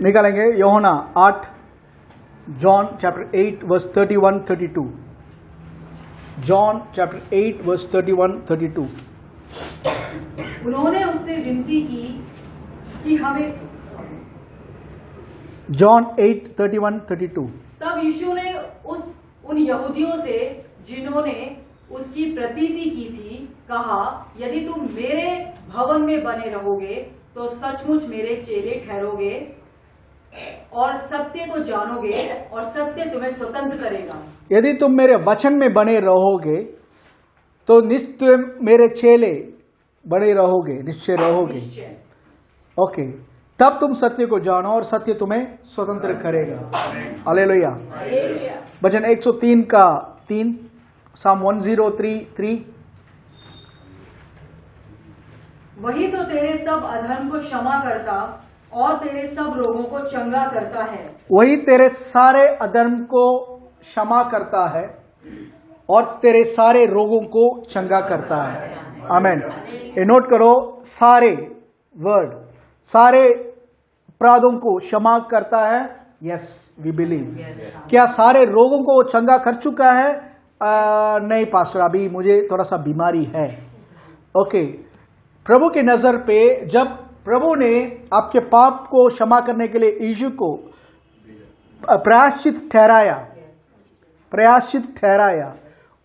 निकालेंगे यूहन्ना 8, John chapter 8 verse 31-32। John chapter 8 verse 31-32। उन्होंने उससे विनती की कि हमें। जॉन 8:31-32। तब यीशु ने उन यहूदियों से जिन्होंने उसकी प्रतीति की थी कहा, यदि तुम मेरे भवन में बने रहोगे तो सचमुच मेरे चेले ठहरोगे और सत्य को जानोगे और सत्य तुम्हें स्वतंत्र करेगा। यदि तुम मेरे वचन में बने रहोगे तो निश्चय मेरे चेले बने रहोगे, निश्चय रहोगे। ओके, तब तुम सत्य को जानो और सत्य तुम्हें स्वतंत्र करेगा। हालेलुया। वचन 103 का 3, Psalm 103:3। वही तो तेरे सब अधर्म को क्षमा करता और तेरे सब रोगों को चंगा करता है। वही तेरे सारे अधर्म को क्षमा करता है और तेरे सारे रोगों को चंगा करता है। आमीन। ये नोट करो, सारे वर्ड, सारे अपराधों को क्षमा करता है। Yes, we believe. क्या सारे रोगों को चंगा कर चुका है? नहीं पास्टर, अभी मुझे थोड़ा सा बीमारी है। ओके, प्रभु की नजर पे जब प्रभु ने आपके पाप को क्षमा करने के लिए यीशु को प्रायश्चित ठहराया,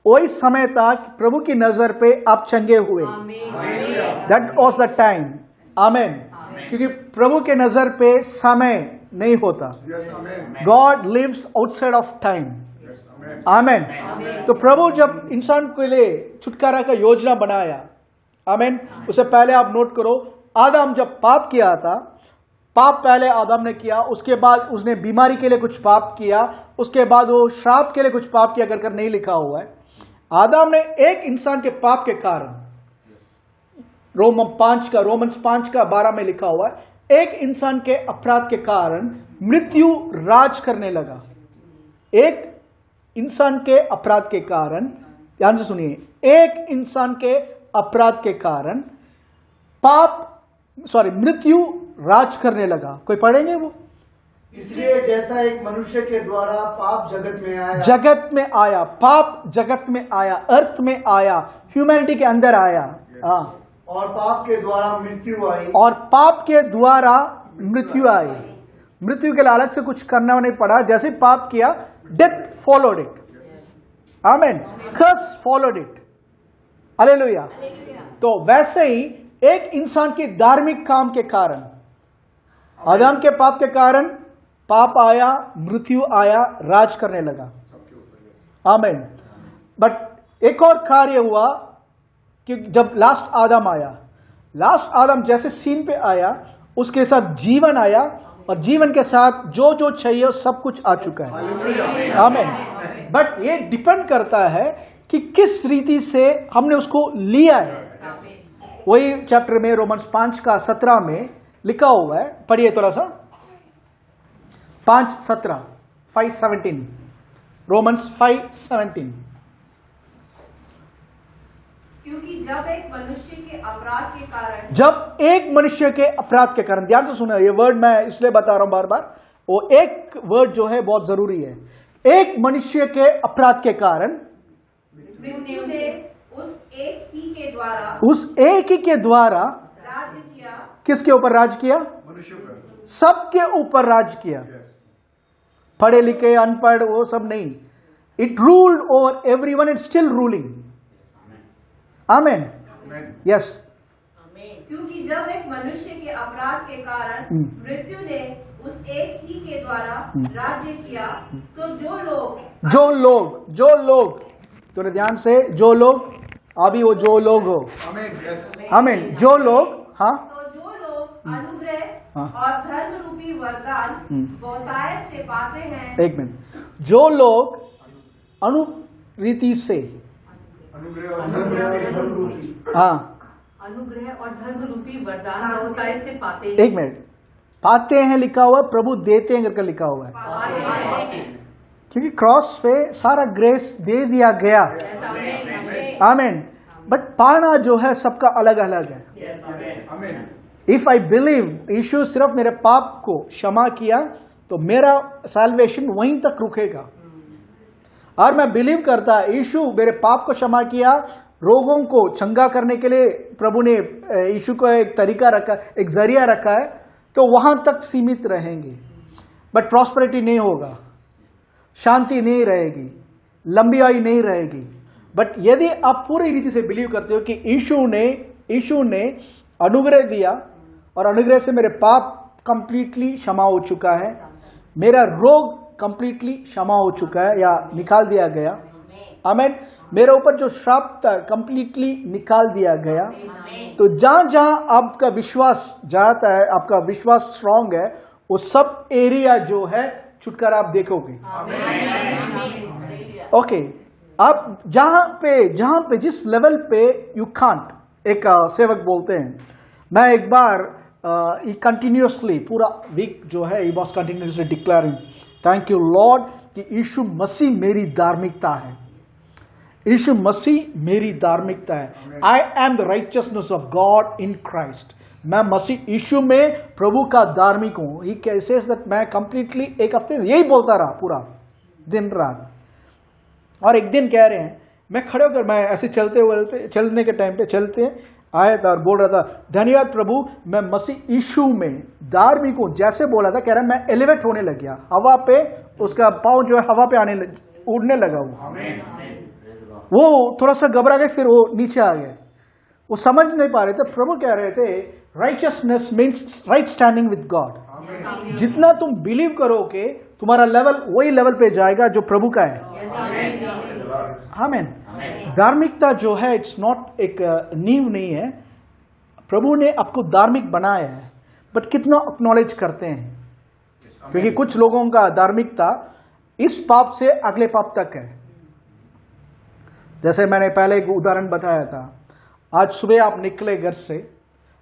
वही समय तक प्रभु की नजर पे आप चंगे हुए। That was the time. आमीन। क्योंकि प्रभु के नजर पे समय नहीं होता। God lives outside of time. आमीन। तो प्रभु जब इंसान के लिए छुटकारा का योजना बनाया, आमीन, उससे पहले आप नोट करो, आदम जब पाप किया था, पाप पहले आदम ने किया, उसके बाद उसने बीमारी के लिए कुछ पाप किया, उसके बाद वो श्राप के लिए कुछ पाप किया कर नहीं लिखा हुआ है। आदम ने एक इंसान के पाप के कारण, रोमन्स 5:12 में लिखा हुआ है, एक इंसान के अपराध के कारण मृत्यु राज करने लगा। एक इंसान के अपराध के कारण, ध्यान से सुनिए, एक इंसान के अपराध के कारण मृत्यु राज करने लगा। कोई पढ़ेंगे वो? इसलिए जैसा एक मनुष्य के द्वारा पाप जगत में आया, पाप जगत में आया, अर्थ में आया, ह्यूमैनिटी के अंदर आया। और पाप के द्वारा मृत्यु आई। मृत्यु के लिए अलग से कुछ करना नहीं पड़ा। जैसे पाप किया, डेथ फॉलोड इट। आमीन। कर्स फॉलोड इट। हालेलुया। तो वैसे ही एक इंसान के धार्मिक काम के कारण, आदम के पाप के कारण पाप आया, मृत्यु आया, राज करने लगा। आमीन। बट एक और कार्य हुआ कि जब लास्ट आदम जैसे सीन पे आया, उसके साथ जीवन आया, और जीवन के साथ जो जो चाहिए सब कुछ आ चुका है। आमीन। बट ये डिपेंड करता है कि किस रीति से हमने उसको लिया है। वही चैप्टर में रोमन्स 5:17 में लिखा हुआ है, पढ़िए थोड़ा सा। 5:17, 5:17, रोमन्स 5:17। क्योंकि जब एक मनुष्य के अपराध के कारण, ध्यान से सुना, ये वर्ड मैं इसलिए बता रहा हूं बार बार, वो एक वर्ड जो है बहुत जरूरी है। एक मनुष्य के अपराध के कारण मृत्यु ने उस एक ही के द्वारा राज्य किया। किसके ऊपर राज किया? मनुष्य पर। सबके ऊपर राज किया। पढ़े लिखे अनपढ़ वो सब नहीं। It ruled over everyone, it still ruling. आमीन। यस। क्योंकि जब एक मनुष्य के अपराध के कारण मृत्यु ने उस एक ही के द्वारा राज्य किया, तो जो लोग थोड़े ध्यान से, जो लोग, अभी वो जो लोग हो, आमीन, जो लोग, हाँ, तो जो लोग अनुग्रह और धर्म रूपी वरदान बहुतायत से पाते हैं। एक मिनट, जो लोग अनुरीति से, हाँ, अनुग्रह और धर्म रूपी वरदान बहुतायत से पाते हैं। एक मिनट, पाते हैं लिखा हुआ, प्रभु देते हैं करके लिखा हुआ है, क्योंकि क्रॉस पे सारा ग्रेस दे दिया गया। आमीन। बट पाना जो है सबका अलग अलग है। इफ आई बिलीव यीशु सिर्फ मेरे पाप को क्षमा किया तो मेरा सैल्वेशन वहीं तक रुकेगा। और मैं बिलीव करता यीशु मेरे पाप को क्षमा किया, रोगों को चंगा करने के लिए प्रभु ने यीशु को एक तरीका रखा, एक जरिया रखा है, तो वहां तक सीमित रहेंगे। बट प्रॉस्पेरिटी नहीं होगा, शांति नहीं रहेगी, लंबी आयु नहीं रहेगी। बट यदि आप पूरी रीति से बिलीव करते हो कि यीशु ने अनुग्रह दिया और अनुग्रह से मेरे पाप कंप्लीटली क्षमा हो चुका है, मेरा रोग कंप्लीटली क्षमा हो चुका है या निकाल दिया गया, आमीन, मेरे ऊपर जो श्राप था कंप्लीटली निकाल दिया गया, तो जहां जहां आपका विश्वास जाता है, आपका विश्वास स्ट्रांग है, वो सब एरिया जो है छुटकारा आप देखोगे। ओके, आप जहां पे जिस लेवल पे यू कांट, एक सेवक बोलते हैं, मैं एक बार कंटिन्यूसली पूरा वीक जो है he was continuously declaring thank you Lord कि यीशु मसीह मेरी धार्मिकता है, यीशु मसीह मेरी धार्मिकता है। I am the righteousness of God in Christ. मैं मसीह यीशु में प्रभु का धार्मिक हूं। ही कैसे मैं कंप्लीटली एक हफ्ते यही बोलता रहा पूरा दिन रात। और एक दिन कह रहे हैं, मैं खड़े होकर, मैं ऐसे चलने के टाइम पे चलते आया था और बोल रहा था, धन्यवाद प्रभु, मैं मसीह यीशु में धार्मिक हूं। जैसे बोला था, कह रहा मैं एलिवेट होने लग गया, हवा पे उसका पाँव जो है हवा पे उड़ने लगा वो थोड़ा सा घबरा गए, फिर वो नीचे आ गए। वो समझ नहीं पा रहे थे। प्रभु कह रहे थे righteousness means right standing with God. जितना तुम बिलीव करोगे तुम्हारा लेवल वही लेवल पे जाएगा जो प्रभु का है। आमीन। धार्मिकता जो है इट्स नॉट एक नींव नहीं है। प्रभु ने आपको धार्मिक बनाया है, बट कितना एक्नॉलेज करते हैं, क्योंकि कुछ लोगों का धार्मिकता इस पाप से अगले पाप तक है। जैसे मैंने पहले एक उदाहरण बताया था, आज सुबह आप निकले घर से,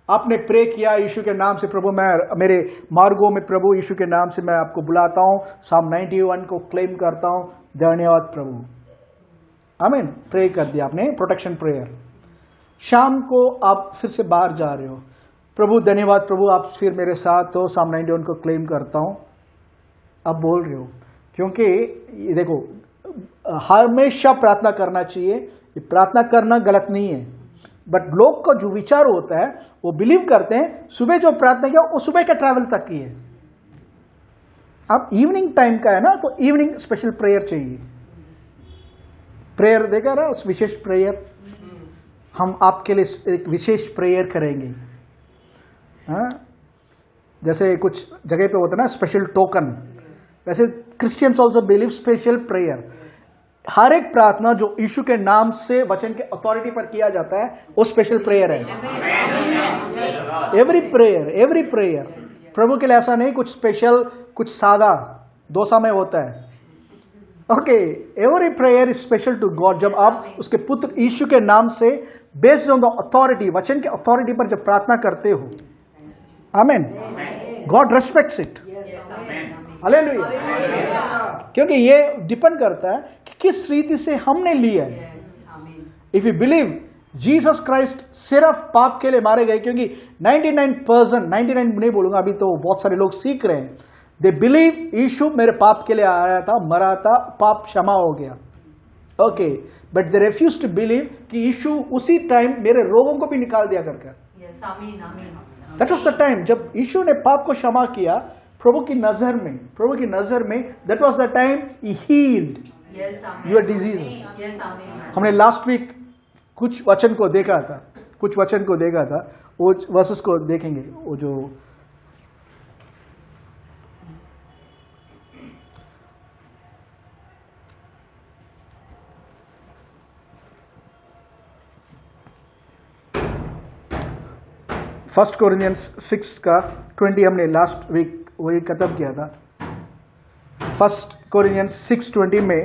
आपने प्रे किया यीशु के नाम से, प्रभु मैं मेरे मार्गों में प्रभु यीशु के नाम से मैं आपको बुलाता हूं, साम 91 को क्लेम करता हूं, धन्यवाद प्रभु, आमीन, प्रे कर दिया आपने, प्रोटेक्शन प्रेयर। शाम को आप फिर से बाहर जा रहे हो, प्रभु धन्यवाद प्रभु आप फिर मेरे साथ हो, साम 91 को क्लेम करता हूं, आप बोल रहे हो। क्योंकि देखो हमेशा प्रार्थना करना चाहिए, प्रार्थना करना गलत नहीं है, बट लोग का जो विचार होता है वो बिलीव करते हैं सुबह जो प्रार्थना किया वो सुबह के ट्रैवल तक की है। अब इवनिंग टाइम का है ना, तो इवनिंग स्पेशल प्रेयर चाहिए। प्रेयर देखा ना, विशेष प्रेयर, हम आपके लिए एक विशेष प्रेयर करेंगे। हाँ, जैसे कुछ जगह पे होता है ना स्पेशल टोकन, वैसे Christians also believe special prayer. हर एक प्रार्थना जो यीशु के नाम से वचन के अथॉरिटी पर किया जाता है वो स्पेशल प्रेयर है। एवरी प्रेयर प्रभु के लिए ऐसा नहीं कुछ स्पेशल, कुछ सादा, दो समय होता है। Okay, every prayer is special to God. जब आप उसके पुत्र यीशु के नाम से बेस्ड ऑन द अथॉरिटी, वचन के अथॉरिटी पर जब प्रार्थना करते हो, आमीन, गॉड रेस्पेक्ट्स इट। हालेलुया। क्योंकि ये डिपेंड करता है कि किस रीति से हमने लिया है। If you believe Jesus Christ सिर्फ पाप के लिए मारे गए, क्योंकि 99% 99 नहीं बोलूंगा, अभी तो बहुत सारे लोग सीख रहे हैं, दे बिलीव यीशु मेरे पाप के लिए आया था, मरा था, पाप क्षमा हो गया। Okay, but they refuse to believe कि यीशु उसी टाइम मेरे रोगों को भी निकाल दिया करके। दैट वाज द टाइम जब यीशु ने पाप को क्षमा किया प्रभु की नजर में that was the time he healed your diseases. हमने लास्ट वीक कुछ वचन को देखा था, वो वर्सेस को देखेंगे। वो जो फर्स्ट कोरिन्थियंस 6 का 20 हमने लास्ट वीक वही खत्म किया था। फर्स्ट कोरिन्थियंस 6:20 में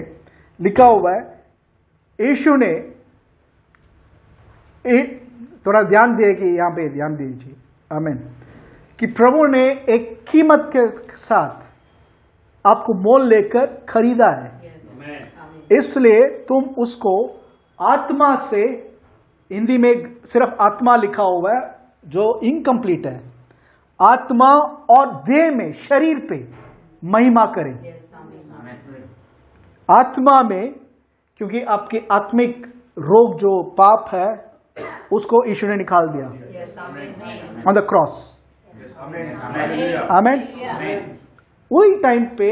लिखा हुआ है, यीशु ने थोड़ा ध्यान दिए कि यहाँ पे ध्यान दीजिए, आमीन, कि प्रभु ने एक कीमत के साथ आपको मोल लेकर खरीदा है, इसलिए तुम उसको आत्मा से, हिंदी में सिर्फ आत्मा लिखा हुआ है, जो इनकम्प्लीट है, आत्मा और देह में, शरीर पे महिमा करें। आत्मा में, क्योंकि आपके आत्मिक रोग जो पाप है उसको यीशु ने निकाल दिया ऑन द क्रॉस। आमेन। वही टाइम पे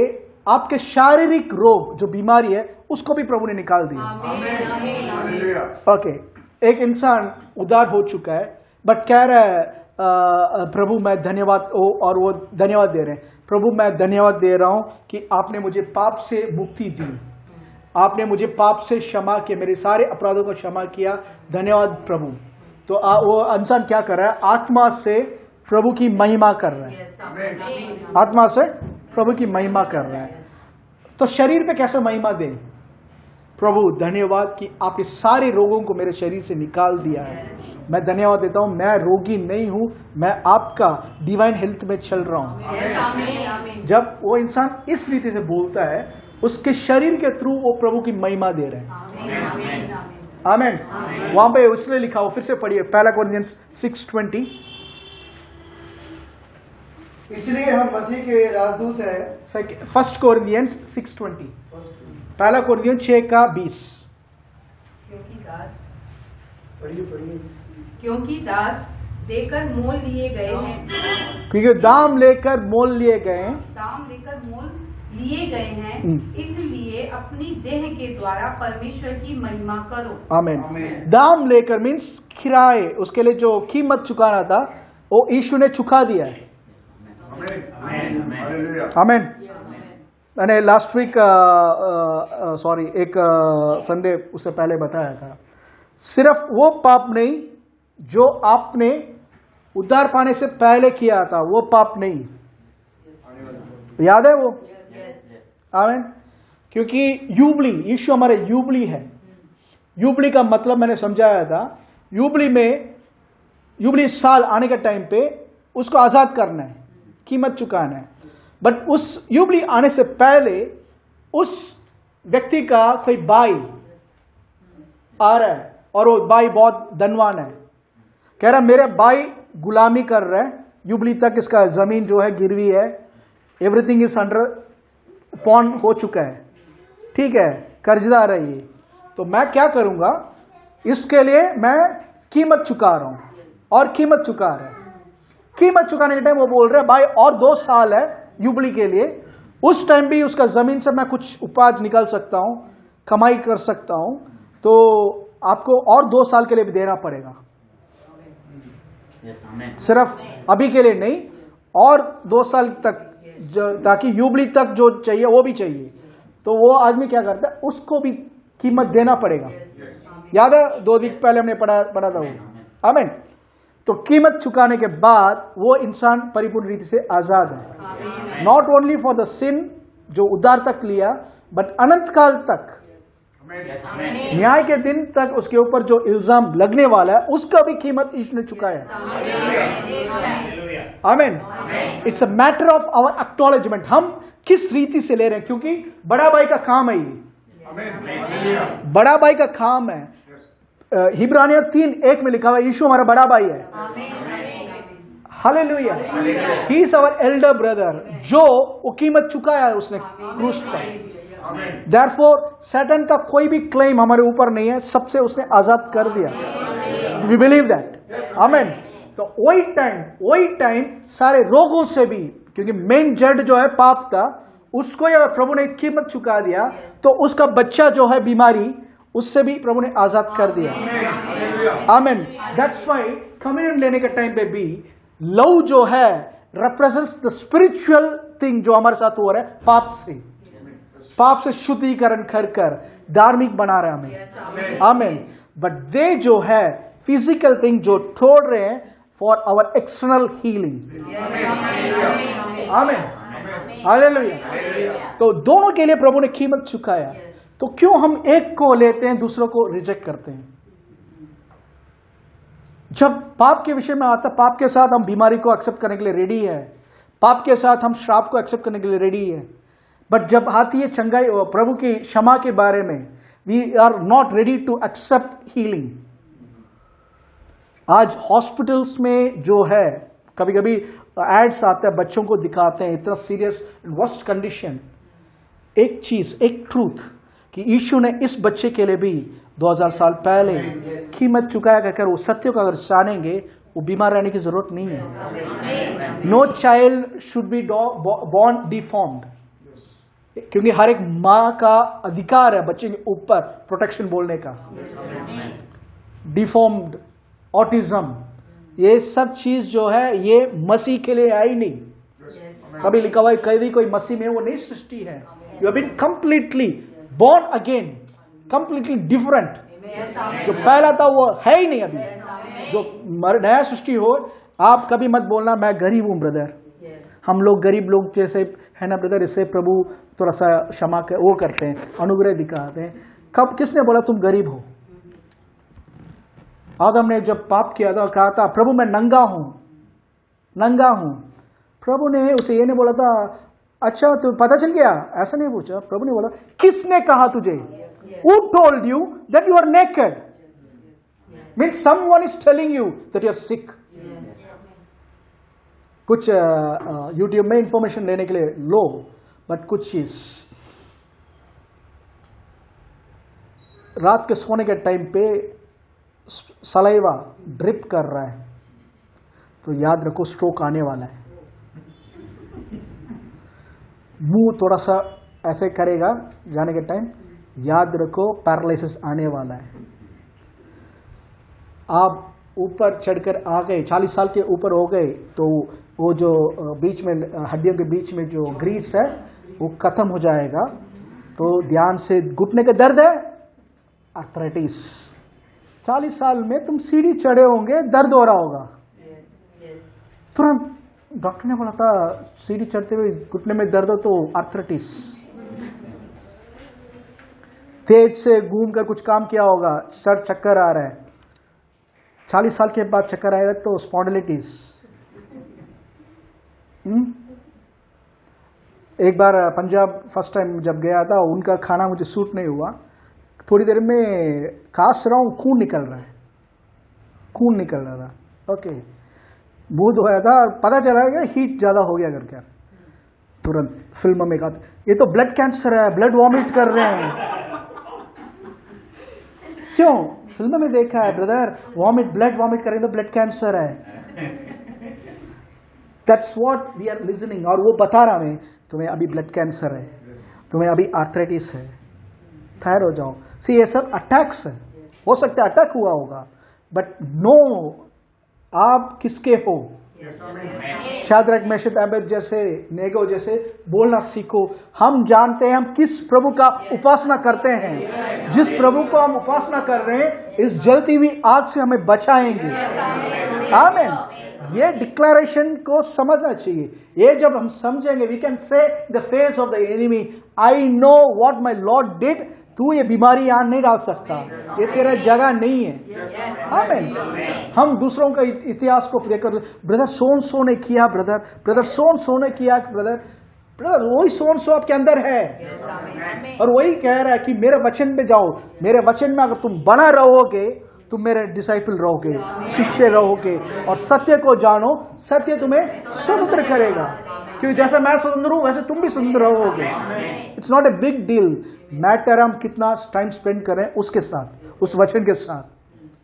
आपके शारीरिक रोग जो बीमारी है उसको भी प्रभु ने निकाल दिया। ओके, एक इंसान उदार हो चुका है बट कह रहा है प्रभु मैं धन्यवाद, और वो धन्यवाद दे रहे हैं, प्रभु मैं धन्यवाद दे रहा हूं कि आपने मुझे पाप से मुक्ति दी, आपने मुझे पाप से क्षमा किया, मेरे सारे अपराधों को क्षमा किया, धन्यवाद प्रभु। तो वो इंसान क्या कर रहा है? आत्मा से प्रभु की महिमा कर रहा है, आत्मा से प्रभु की महिमा कर रहा है। तो शरीर पे कैसे महिमा दे? प्रभु धन्यवाद कि आपने सारे रोगों को मेरे शरीर से निकाल दिया है, मैं धन्यवाद देता हूं, मैं रोगी नहीं हूं, मैं आपका डिवाइन हेल्थ में चल रहा हूं। जब वो इंसान इस रीति से बोलता है, उसके शरीर के थ्रू वो प्रभु की महिमा दे रहे हैं। आमेन। वहां पे उसने लिखा हो, फिर से पढ़िए, पहला कोरिन्थियंस 6:20। इसलिए हम मसीह के राजदूत हैं। फर्स्ट कोरिन्थियंस 6:20, पहला कोरिन्थियंस 6:20। क्योंकि दास देकर मोल लिए गए हैं, क्योंकि दाम लेकर मोल लिए गए हैं, दाम लेकर मोल लिए गए हैं, इसलिए अपनी देह के द्वारा परमेश्वर की महिमा करो। आमेन। दाम लेकर मीन्स किराए, उसके लिए जो कीमत चुकाना था वो यीशु ने चुका दिया है। आमेन। मैंने लास्ट वीक एक संडे उससे पहले बताया था, सिर्फ वो पाप नहीं जो आपने उद्धार पाने से पहले किया था, वो पाप नहीं, याद है वो? आमेन। क्योंकि यूबली, यीशु हमारे यूबली है। यूबली का मतलब मैंने समझाया था, यूबली साल आने के टाइम पे उसको आजाद करना है, कीमत चुकाना है। बट उस यूबली आने से पहले उस व्यक्ति का कोई भाई आ रहा है और वो भाई बहुत धनवान है, कह रहा मेरे भाई गुलामी कर रहा है, यूबली तक इसका जमीन जो है गिरवी है, एवरीथिंग इज अंडर पॉन हो चुका है, ठीक है, कर्जदार है ये, तो मैं क्या करूंगा, इसके लिए मैं कीमत चुका रहा हूं, और कीमत चुका रहा है। कीमत चुकाने के टाइम वो बोल रहे हैं भाई और 2 साल है यूबली के लिए, उस टाइम भी उसका जमीन से मैं कुछ उपज निकाल सकता हूं, कमाई कर सकता हूं, तो आपको और 2 साल के लिए भी देना पड़ेगा, सिर्फ अभी के लिए नहीं, और 2 साल तक, ताकि यूबली तक जो चाहिए वो भी चाहिए। तो वो आदमी क्या करता है, उसको भी कीमत देना पड़ेगा। याद है 2 वीक पहले हमने पढ़ा था वो। आमीन। तो कीमत चुकाने के बाद वो इंसान परिपूर्ण रीति से आजाद है, not only for the scene जो उद्धार तक लिया, बट अनंत काल तक, न्याय के दिन तक उसके ऊपर जो इल्जाम लगने वाला है उसका भी कीमत ईश्वर ने चुकाया। आमीन। It's a matter of our acknowledgement, हम किस रीति से ले रहे हैं, क्योंकि बड़ा भाई का काम है ये, बड़ा भाई का काम है। हिब्रानियों 3:1 में लिखा हुआ है यीशु हमारा बड़ा भाई है। हालेलुया। He is our elder brother, जो वो कीमत चुकाया है उसने क्रूस पर। Therefore, सैटन का कोई भी क्लेम हमारे ऊपर नहीं है, सबसे उसने आजाद कर दिया। We believe that. आमीन। तो वही टाइम सारे रोगों से भी, क्योंकि मेन जड़ जो है पाप था, उसको जब प्रभु ने कीमत चुका दिया, तो उसका बच्चा जो है बीमारी, उससे भी प्रभु ने आजाद कर दिया। आमीन। That's why कम्युनियन लेने के टाइम पे भी लव जो है represents the spiritual thing जो हमारे साथ हो रहा है, पाप से शुद्धिकरण कर धार्मिक बना रहे हमें। आमीन। बट दे जो है फिजिकल थिंग जो छोड़ रहे हैं फॉर आवर एक्सटर्नल हीलिंग। आमीन। हालेलुया। तो दोनों के लिए प्रभु ने कीमत चुकाया। तो क्यों हम एक को लेते हैं, दूसरों को रिजेक्ट करते हैं? जब पाप के विषय में आता, पाप के साथ हम बीमारी को एक्सेप्ट करने के लिए रेडी है, पाप के साथ हम श्राप को एक्सेप्ट करने के लिए रेडी है, बट जब आती है चंगाई, प्रभु की क्षमा के बारे में, we are not ready to accept healing. आज हॉस्पिटल्स में जो है, कभी कभी एड्स आते हैं, बच्चों को दिखाते हैं इतना सीरियस वर्स्ट कंडीशन। एक चीज, एक ट्रूथ कि यीशु ने इस बच्चे के लिए भी 2000 साल पहले कीमत चुकाया कहकर वो सत्य को अगर जानेंगे, वो बीमार रहने की जरूरत नहीं है। No child should be born deformed, क्योंकि हर एक माँ का अधिकार है बच्चे के ऊपर प्रोटेक्शन बोलने का। डिफॉर्म्ड, ऑटिज्म, ये सब चीज जो है ये मसीह के लिए आई नहीं। कभी लिखा हुआ है कभी कोई मसीह में वो नई सृष्टि है। You have been completely born again, completely different. जो पहला था वो है ही नहीं अभी। जो नया सृष्टि हो, आप कभी मत बोलना मैं गरीब हूं ब्रदर, हम लोग गरीब लोग जैसे है ना ब्रदर, इससे प्रभु थोड़ा सा क्षमा कर वो करते हैं, अनुग्रह दिखाते हैं। कब किसने बोला तुम गरीब हो? आदम ने जब पाप किया था कहा था प्रभु मैं नंगा हूं, नंगा हूं। प्रभु ने उसे ये नहीं बोला था अच्छा तो पता चल गया, ऐसा नहीं पूछा। प्रभु ने बोला किसने कहा तुझे? Who told you that you are naked? Means someone is telling you that you are sick. कुछ यूट्यूब में इंफॉर्मेशन लेने के लिए लो, बट कुछ चीज रात के सोने के टाइम पे सलाइवा ड्रिप कर रहा है तो याद रखो स्ट्रोक आने वाला है। मुंह थोड़ा सा ऐसे करेगा जाने के टाइम, याद रखो पैरालिसिस आने वाला है। आप ऊपर चढ़कर आ गए, 40 साल के ऊपर हो गए, तो वो जो बीच में हड्डियों के बीच में जो ग्रीस है वो खत्म हो जाएगा। तो ध्यान से, घुटने का दर्द है, आर्थराइटिस। 40 साल में तुम सीढ़ी चढ़े होंगे, दर्द हो रहा होगा। तुरंत डॉक्टर ने बोला था सीढ़ी चढ़ते हुए घुटने में दर्द हो तो आर्थराइटिस। तेज से घूमकर कुछ काम किया होगा, सर चक्कर आ रहा है, 40 साल के बाद चक्कर आएगा तो स्पॉन्डिलिटिस। एक बार पंजाब फर्स्ट टाइम जब गया था, उनका खाना मुझे सूट नहीं हुआ। थोड़ी देर में काश रहा हूँ, खून निकल रहा है, खून निकल रहा था। ओके, मुंह धोया था और पता चला गया हीट ज्यादा हो गया करके। तुरंत फिल्म में कहा ये तो ब्लड कैंसर है, ब्लड वॉमिट कर रहे हैं। क्यों? फिल्म में देखा है ब्रदर, वॉमिट, ब्लड वॉमिट करेंगे तो ब्लड कैंसर है। That's what we are listening. और वो बता रहा मैं तुम्हें अभी ब्लड कैंसर है, तुम्हें अभी आर्थराइटिस है, तैयार हो जाओ। सी ये सब अटैक्स है, हो सकता है अटैक हुआ होगा, बट नो आप किसके हो। शाद्रक मेशक अबेदनगो जैसे, नेगो जैसे बोलना सीखो। हम जानते हैं हम किस प्रभु का उपासना करते हैं। जिस प्रभु को हम उपासना कर रहे हैं इस जलती हुई आग से हमें बचाएंगे। आमीन। ये डिक्लेरेशन को समझना चाहिए। ये जब हम समझेंगे, we can say the face of the enemy, I know what my lord did. तू ये बीमारी यहाँ नहीं डाल सकता, ये तेरा जगह नहीं है। आमीन। हम दूसरों का इतिहास को देखकर ब्रदर सोन सो ने किया, ब्रदर सोन सो ने किया, ब्रदर वही सोन सो आपके अंदर है। और वही कह रहा है कि मेरे वचन पे जाओ, मेरे वचन में अगर तुम बना रहोगे तुम मेरे डिसाइपल रहोगे, शिष्य रहोगे, और सत्य को जानो, सत्य तुम्हें स्वतंत्र करेगा। क्योंकि जैसा मैं स्वतंत्र हूं वैसे तुम भी स्वतंत्र रहोगे। It's not a big deal. Matter हम कितना टाइम स्पेंड करें उसके साथ, उस वचन के साथ।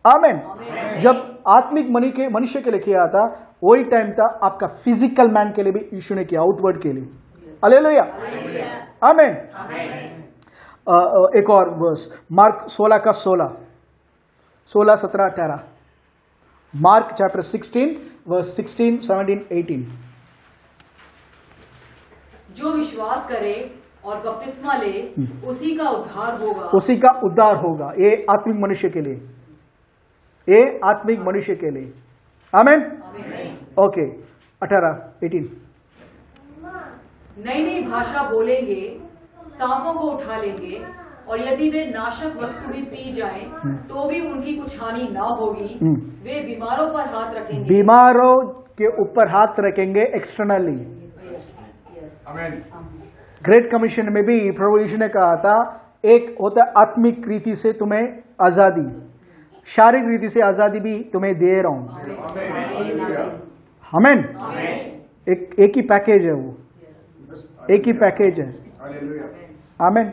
आमीन। जब आत्मिक मनुष्य के लिए किया था वही टाइम था आपका फिजिकल मैन के लिए भी यीशु ने किया, आउटवर्ड के लिए। हालेलुया। आमीन। एक और वर्स, मार्क 16 का 16, 17, 18। Mark chapter 16 verse 16, 17, 18। जो विश्वास करे और बपतिस्मा ले उसी का उद्धार होगा, उसी का उद्धार होगा। ये आत्मिक मनुष्य के लिए, ये आत्मिक मनुष्य के लिए। आमीन। ओके, 18, 18। नई नई भाषा बोलेंगे, सांपों को उठा लेंगे, और यदि वे नाशक वस्तु भी पी जाएं, तो भी उनकी कुछ हानि ना होगी। वे बीमारों पर हाथ रखेंगे, बीमारों के ऊपर हाथ रखेंगे एक्सटर्नली। ग्रेट कमीशन में भी प्रभु यीशु ने कहा था एक होता है आत्मिक रीति से तुम्हें आजादी, शारीरिक रीति से आजादी भी तुम्हें दे रहा हूं। आमीन। एक ही पैकेज है, वो एक ही पैकेज है। आमीन।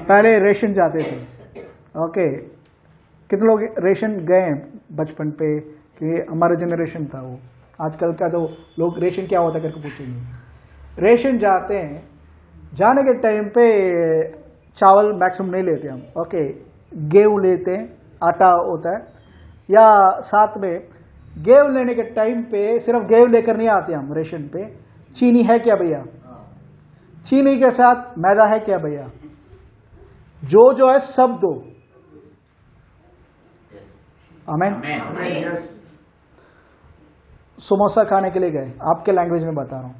पहले रेशन जाते थे, ओके, कितने लोग रेशन गए बचपन पे, कि हमारा जनरेशन था वो। आजकल का तो लोग रेशन क्या होता है करके पूछेंगे। रेशन जाते हैं, जाने के टाइम पे चावल मैक्सिमम नहीं लेते हम, ओके, गेहूं लेते हैं, आटा होता है, या साथ में गेहूं लेने के टाइम पे सिर्फ गेहूं लेकर नहीं आते हम रेशन पे। चीनी है क्या भैया? चीनी के साथ मैदा है क्या भैया? जो है सब दो। आमीन। समोसा खाने के लिए गए, आपके लैंग्वेज में बता रहा हूं,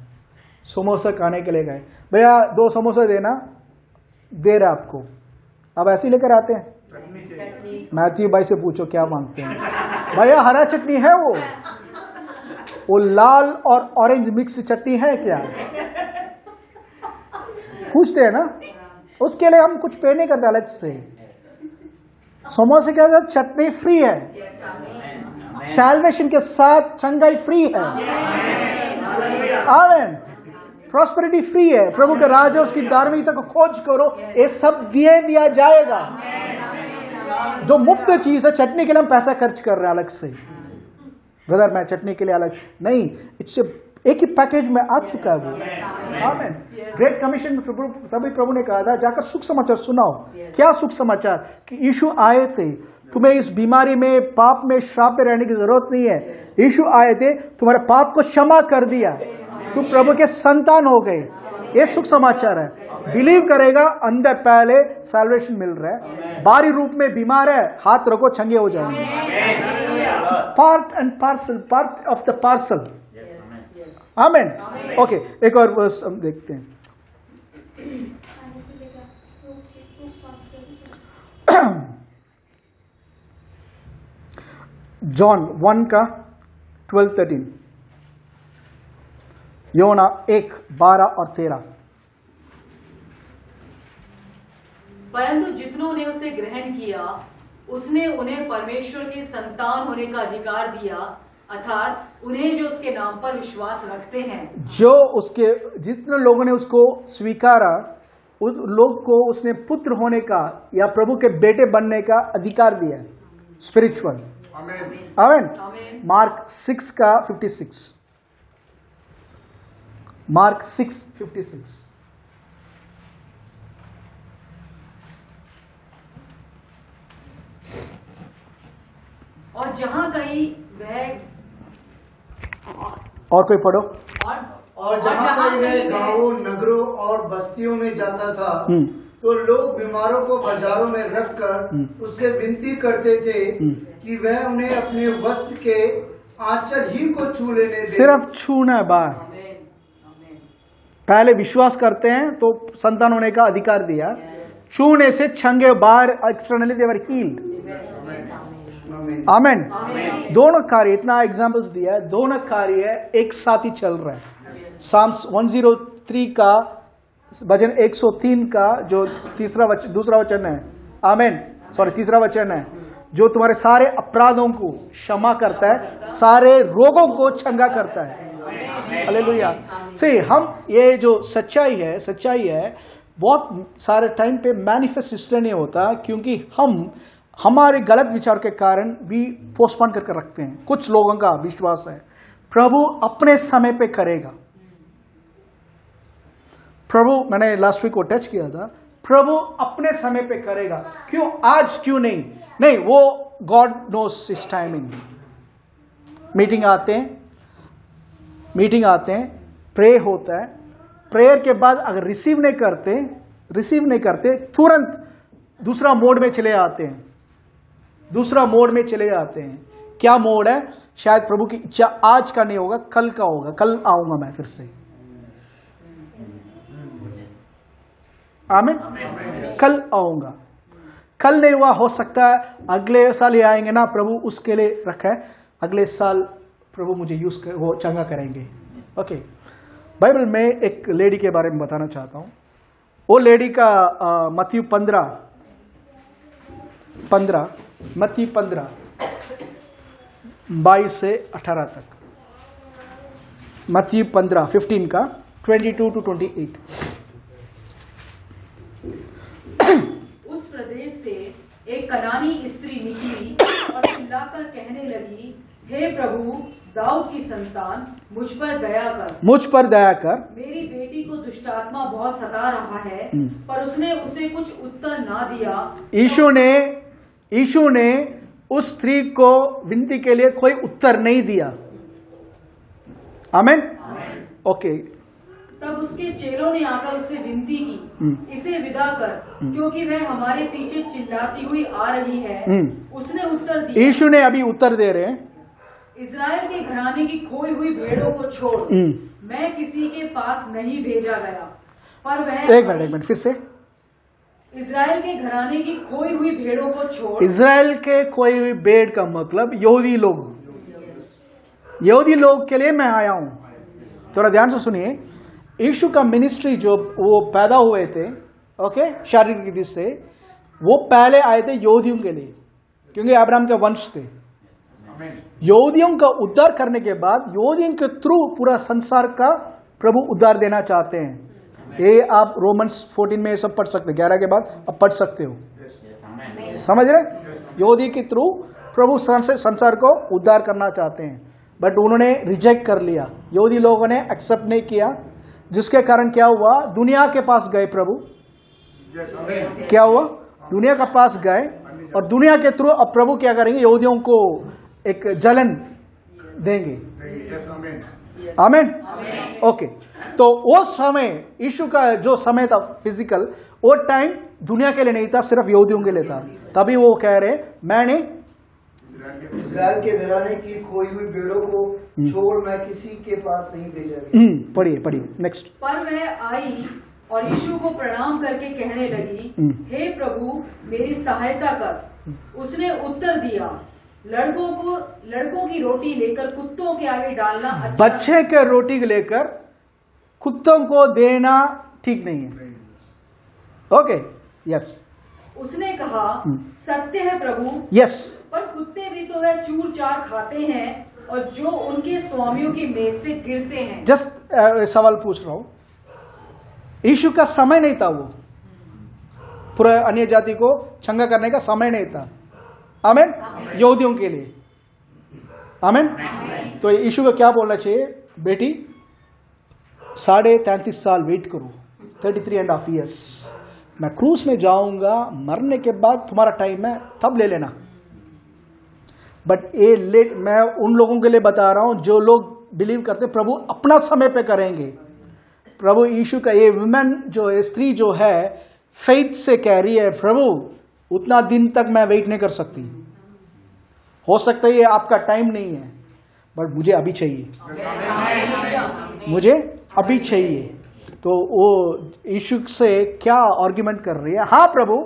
समोसा खाने के लिए गए, भैया 2 समोसा देना, दे रहा आपको, अब ऐसे ही लेकर आते हैं। मैथ्यू भाई से पूछो क्या मांगते हैं, भैया हरा चटनी है, वो लाल और ऑरेंज मिक्स चटनी है क्या? पूछते हैं ना, उसके लिए हम कुछ पे नहीं करते अलग से। समोसे के अंदर चटनी फ्री है, सैल्वेशन के साथ चंगाई फ्री है। आमीन। प्रॉस्पेरिटी फ्री है। प्रभु के राज और उसकी धार्मिकता को खोज करो, ये सब दिया जाएगा। जो मुफ्त चीज है, चटनी के लिए हम पैसा खर्च कर रहे हैं अलग से। ब्रदर मैं चटनी के लिए अलग नहीं, इससे एक ही पैकेज में आ चुका है वो। आमीन। ग्रेट कमीशन तभी प्रभु ने कहा था, जाकर सुख समाचार सुनाओ। क्या सुख समाचार? कि यीशु आए थे, तुम्हें इस बीमारी में, पाप में, श्राप में रहने की जरूरत नहीं है। यीशु आए थे, तुम्हारे पाप को क्षमा कर दिया, तुम प्रभु के संतान हो गए। ये सुख समाचार है। बिलीव करेगा, अंदर पहले सैल्वेशन मिल रहा है। बाहरी रूप में बीमार है, हाथ रखो, चंगे हो जाएंगे। Part and parcel, part of the parcel. आमीन। ओके, एक और वर्स हम देखते हैं। जॉन 1 का 12-13, योना 1:12 और 13। परंतु जितनों ने उसे ग्रहण किया, उसने उन्हें परमेश्वर के संतान होने का अधिकार दिया, अर्थात उन्हें जो उसके नाम पर विश्वास रखते हैं। जो उसके, जितने लोगों ने उसको स्वीकारा, उस लोग को उसने पुत्र होने का या प्रभु के बेटे बनने का अधिकार दिया, स्पिरिचुअल। आमीन। मार्क 6 का 56, मार्क 6:56। और जहाँ कहीं वह, और कोई पढ़ो। और जहाँ कहीं वह गांवों, नगरों और बस्तियों में जाता था, तो लोग बीमारों को बाजारों में रखकर उससे विनती करते थे कि वह उन्हें अपने वस्त्र के आंचल ही को छू लेने दे। सिर्फ छूना है बाहर। पहले विश्वास करते हैं तो संतान होने का अधिकार दिया, छूने से छंगे बाहर, एक्सटर्नली दे वर हील्ड। आमीन। दोनों कार्य, इतना एग्जांपल्स दिया है, दोनों कार्य एक साथ ही चल रहा है। साम्स 103 का भजन 103 का जो दूसरा वचन है, आमीन, सॉरी तीसरा वचन है, जो तुम्हारे सारे अपराधों को क्षमा करता है, सारे रोगों को चंगा करता है। हालेलुया। से हम, ये जो सच्चाई है बहुत सारे टाइम पे मैनिफेस्ट इसलिए नहीं होता क्योंकि हम हमारे गलत विचार के कारण भी पोस्टपोन करके रखते हैं। कुछ लोगों का विश्वास है प्रभु अपने समय पे करेगा। प्रभु, मैंने लास्ट वीक को टच किया था, प्रभु अपने समय पे करेगा। क्यों आज, क्यों नहीं, वो गॉड नोस इस टाइमिंग। मीटिंग आते हैं, प्रे होता है, प्रेयर के बाद अगर रिसीव नहीं करते तुरंत दूसरा मोड में चले आते हैं। क्या मोड है? शायद प्रभु की इच्छा आज का नहीं होगा, कल का होगा, कल आऊंगा मैं फिर से। आमीन। कल आऊंगा, कल नहीं हुआ, हो सकता है अगले साल ही आएंगे ना, प्रभु उसके लिए रखा है, अगले साल प्रभु मुझे वो चंगा करेंगे। ओके, बाइबल में एक लेडी के बारे में बताना चाहता हूं। वो लेडी का मत्ती 15 मत्ती 15 22 से 18 तक, मत्ती 15 का 22 to 28। उस प्रदेश से एक कनानी स्त्री निकली और चिल्लाकर कहने लगी, हे प्रभु, दाऊद की संतान, मुझ पर दया कर, मुझ पर दया कर, मेरी बेटी को दुष्टात्मा बहुत सता रहा है। पर उसने उसे कुछ उत्तर ना दिया। यीशु ने उस स्त्री को विनती के लिए कोई उत्तर नहीं दिया। आमीन। ओके। तब उसके चेलों ने आकर उससे विनती की, इसे विदा कर, क्योंकि वह हमारे पीछे चिल्लाती हुई आ रही है। उसने उत्तर दिया, यीशु ने अभी उत्तर दे रहे हैं, इस्राएल के घराने की खोई हुई भेड़ों को छोड़, मैं किसी के पास नहीं भेजा गया। पर वह एक मिनट फिर से, इस्राएल के घराने की खोई हुई भेड़ों को छोड़। इज़राइल के खोई हुई भेड़ का मतलब यहूदी लोग के लिए मैं आया हूं। थोड़ा ध्यान से सुनिए, यीशु का मिनिस्ट्री जो वो पैदा हुए थे, ओके, शारीरिक रीति से, वो पहले आए थे यहूदियों के लिए, क्योंकि अब्राहम के वंश थे। यहूदियों का उद्धार करने के बाद यहूदियों के थ्रू पूरा संसार का प्रभु उद्धार देना चाहते हैं। ये आप रोमन्स 14 में ये सब पढ़ सकते हैं, 11 के बाद आप पढ़ सकते हो। समझ रहे? यहूदी के थ्रू प्रभु संसार को उद्धार करना चाहते हैं, बट उन्होंने रिजेक्ट कर लिया। यहूदी लोगों ने एक्सेप्ट नहीं किया, जिसके कारण क्या हुआ, दुनिया के पास गए प्रभु। क्या हुआ? दुनिया के पास गए, और दुनिया के थ्रू अब प्रभु क्या करेंगे, यहूदियों को एक जलन देंगे। आमीन। ओके, तो वो समय, यीशु का जो समय था फिजिकल, वो टाइम दुनिया के लिए नहीं था, सिर्फ यहूदियों के लिए था। तभी वो कह रहे, मैंने इस्राएल के घराने की खोई हुई भेड़ों को छोड़ मैं किसी के पास नहीं भेजा गया। पढ़िए नेक्स्ट। पर वह आई और यीशु को प्रणाम करके कहने लगी, हे प्रभु, मेरी सहायता कर। उसने उत्तर दिया, लड़कों की रोटी लेकर कुत्तों के आगे डालना अच्छा। बच्चे के रोटी लेकर कुत्तों को देना ठीक नहीं है। Okay, yes. उसने कहा, सत्य है प्रभु, यस। पर कुत्ते भी तो वह चूर चार खाते हैं और जो उनके स्वामियों की मेज से गिरते हैं। जस्ट सवाल पूछ रहा हूं, यीशु का समय नहीं था, वो पूरा अन्य जाति को चंगा करने का समय नहीं था। आमीन। यहूदियों के लिए। आमीन। तो यीशु को क्या बोलना चाहिए, बेटी 33.5 साल वेट करो, 33.5 years, मैं क्रूस में जाऊंगा, मरने के बाद तुम्हारा टाइम है, तब ले लेना। बट ये लेट, मैं उन लोगों के लिए बता रहा हूं जो लोग बिलीव करते प्रभु अपना समय पे करेंगे। प्रभु यीशु का ये वुमेन जो स्त्री जो है, फेथ से कह रही है, प्रभु उतना दिन तक मैं वेट नहीं कर सकती। हो सकता है ये आपका टाइम नहीं है, बट मुझे अभी चाहिए, मुझे अभी चाहिए। तो वो यीशु से क्या आर्ग्यूमेंट कर रही है, हाँ प्रभु,